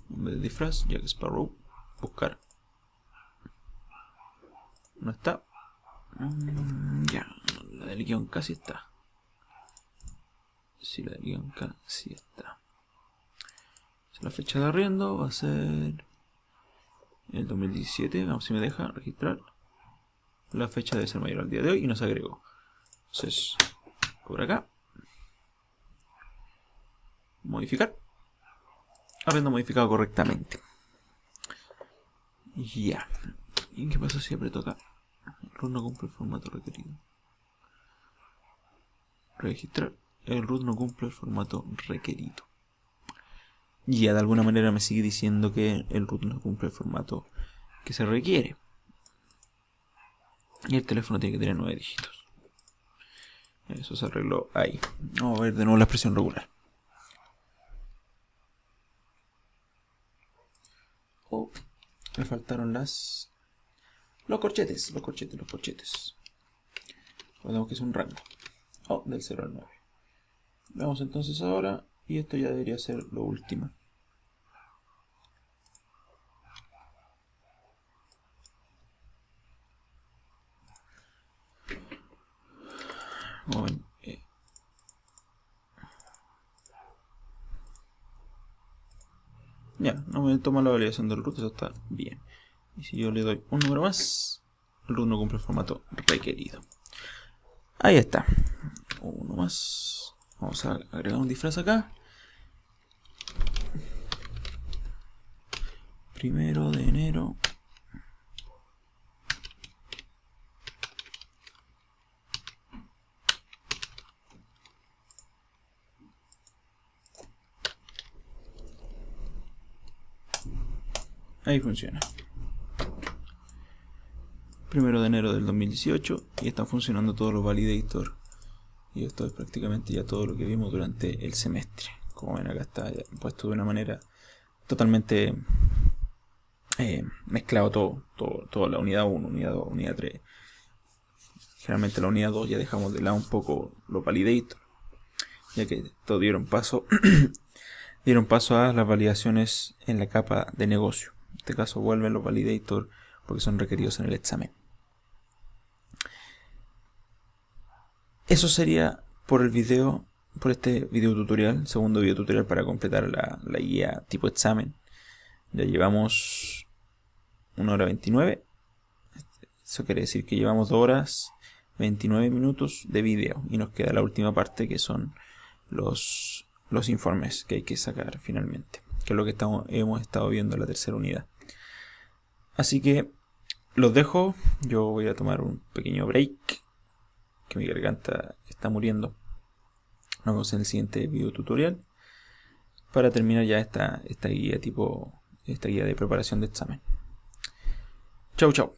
Nombre de disfraz, Jack Sparrow. Buscar. No está. Ya, la del guión casi está. Sí, la del guión casi está. La fecha de arriendo va a ser el 2017. Vamos si me deja registrar. La fecha debe ser mayor al día de hoy y nos agregó. Entonces, por acá. Modificar. Arriendo modificado correctamente. Ya. ¿Y qué pasa si aprieto acá? El root no cumple el formato requerido. Registrar. El root no cumple el formato requerido. Ya de alguna manera me sigue diciendo que el root no cumple el formato que se requiere. Y el teléfono tiene que tener 9 dígitos. Eso se arregló ahí. Vamos a ver de nuevo la expresión regular. Oh, me faltaron los corchetes. Recordemos que es un rango. Oh, del 0 al 9. Veamos entonces ahora. Y esto ya debería ser lo último. Bueno, ya, no me toma la validación del root, eso está bien. Y si yo le doy un número más, el root no cumple el formato requerido. Ahí está. Uno más. Vamos a agregar un disfraz acá. 1 de enero. Ahí funciona. 1 de enero del 2018 y están funcionando todos los validators. Y esto es prácticamente ya todo lo que vimos durante el semestre. Como ven, acá está puesto de una manera totalmente mezclado todo, la unidad 1, unidad 2, unidad 3. Generalmente la unidad 2 ya dejamos de lado un poco los validators, ya que todos dieron paso a las validaciones en la capa de negocio. En este caso vuelven los validators porque son requeridos en el examen. Eso sería por este video tutorial, segundo video tutorial para completar la guía tipo examen. Ya llevamos 1 hora 29. Eso quiere decir que llevamos 2 horas 29 minutos de video. Y nos queda la última parte, que son los informes que hay que sacar finalmente. Que es lo que hemos estado viendo en la tercera unidad. Así que los dejo. Yo voy a tomar un pequeño break, que mi garganta está muriendo. Nos vemos en el siguiente video tutorial para terminar ya esta guía de preparación de examen. Chau, chau.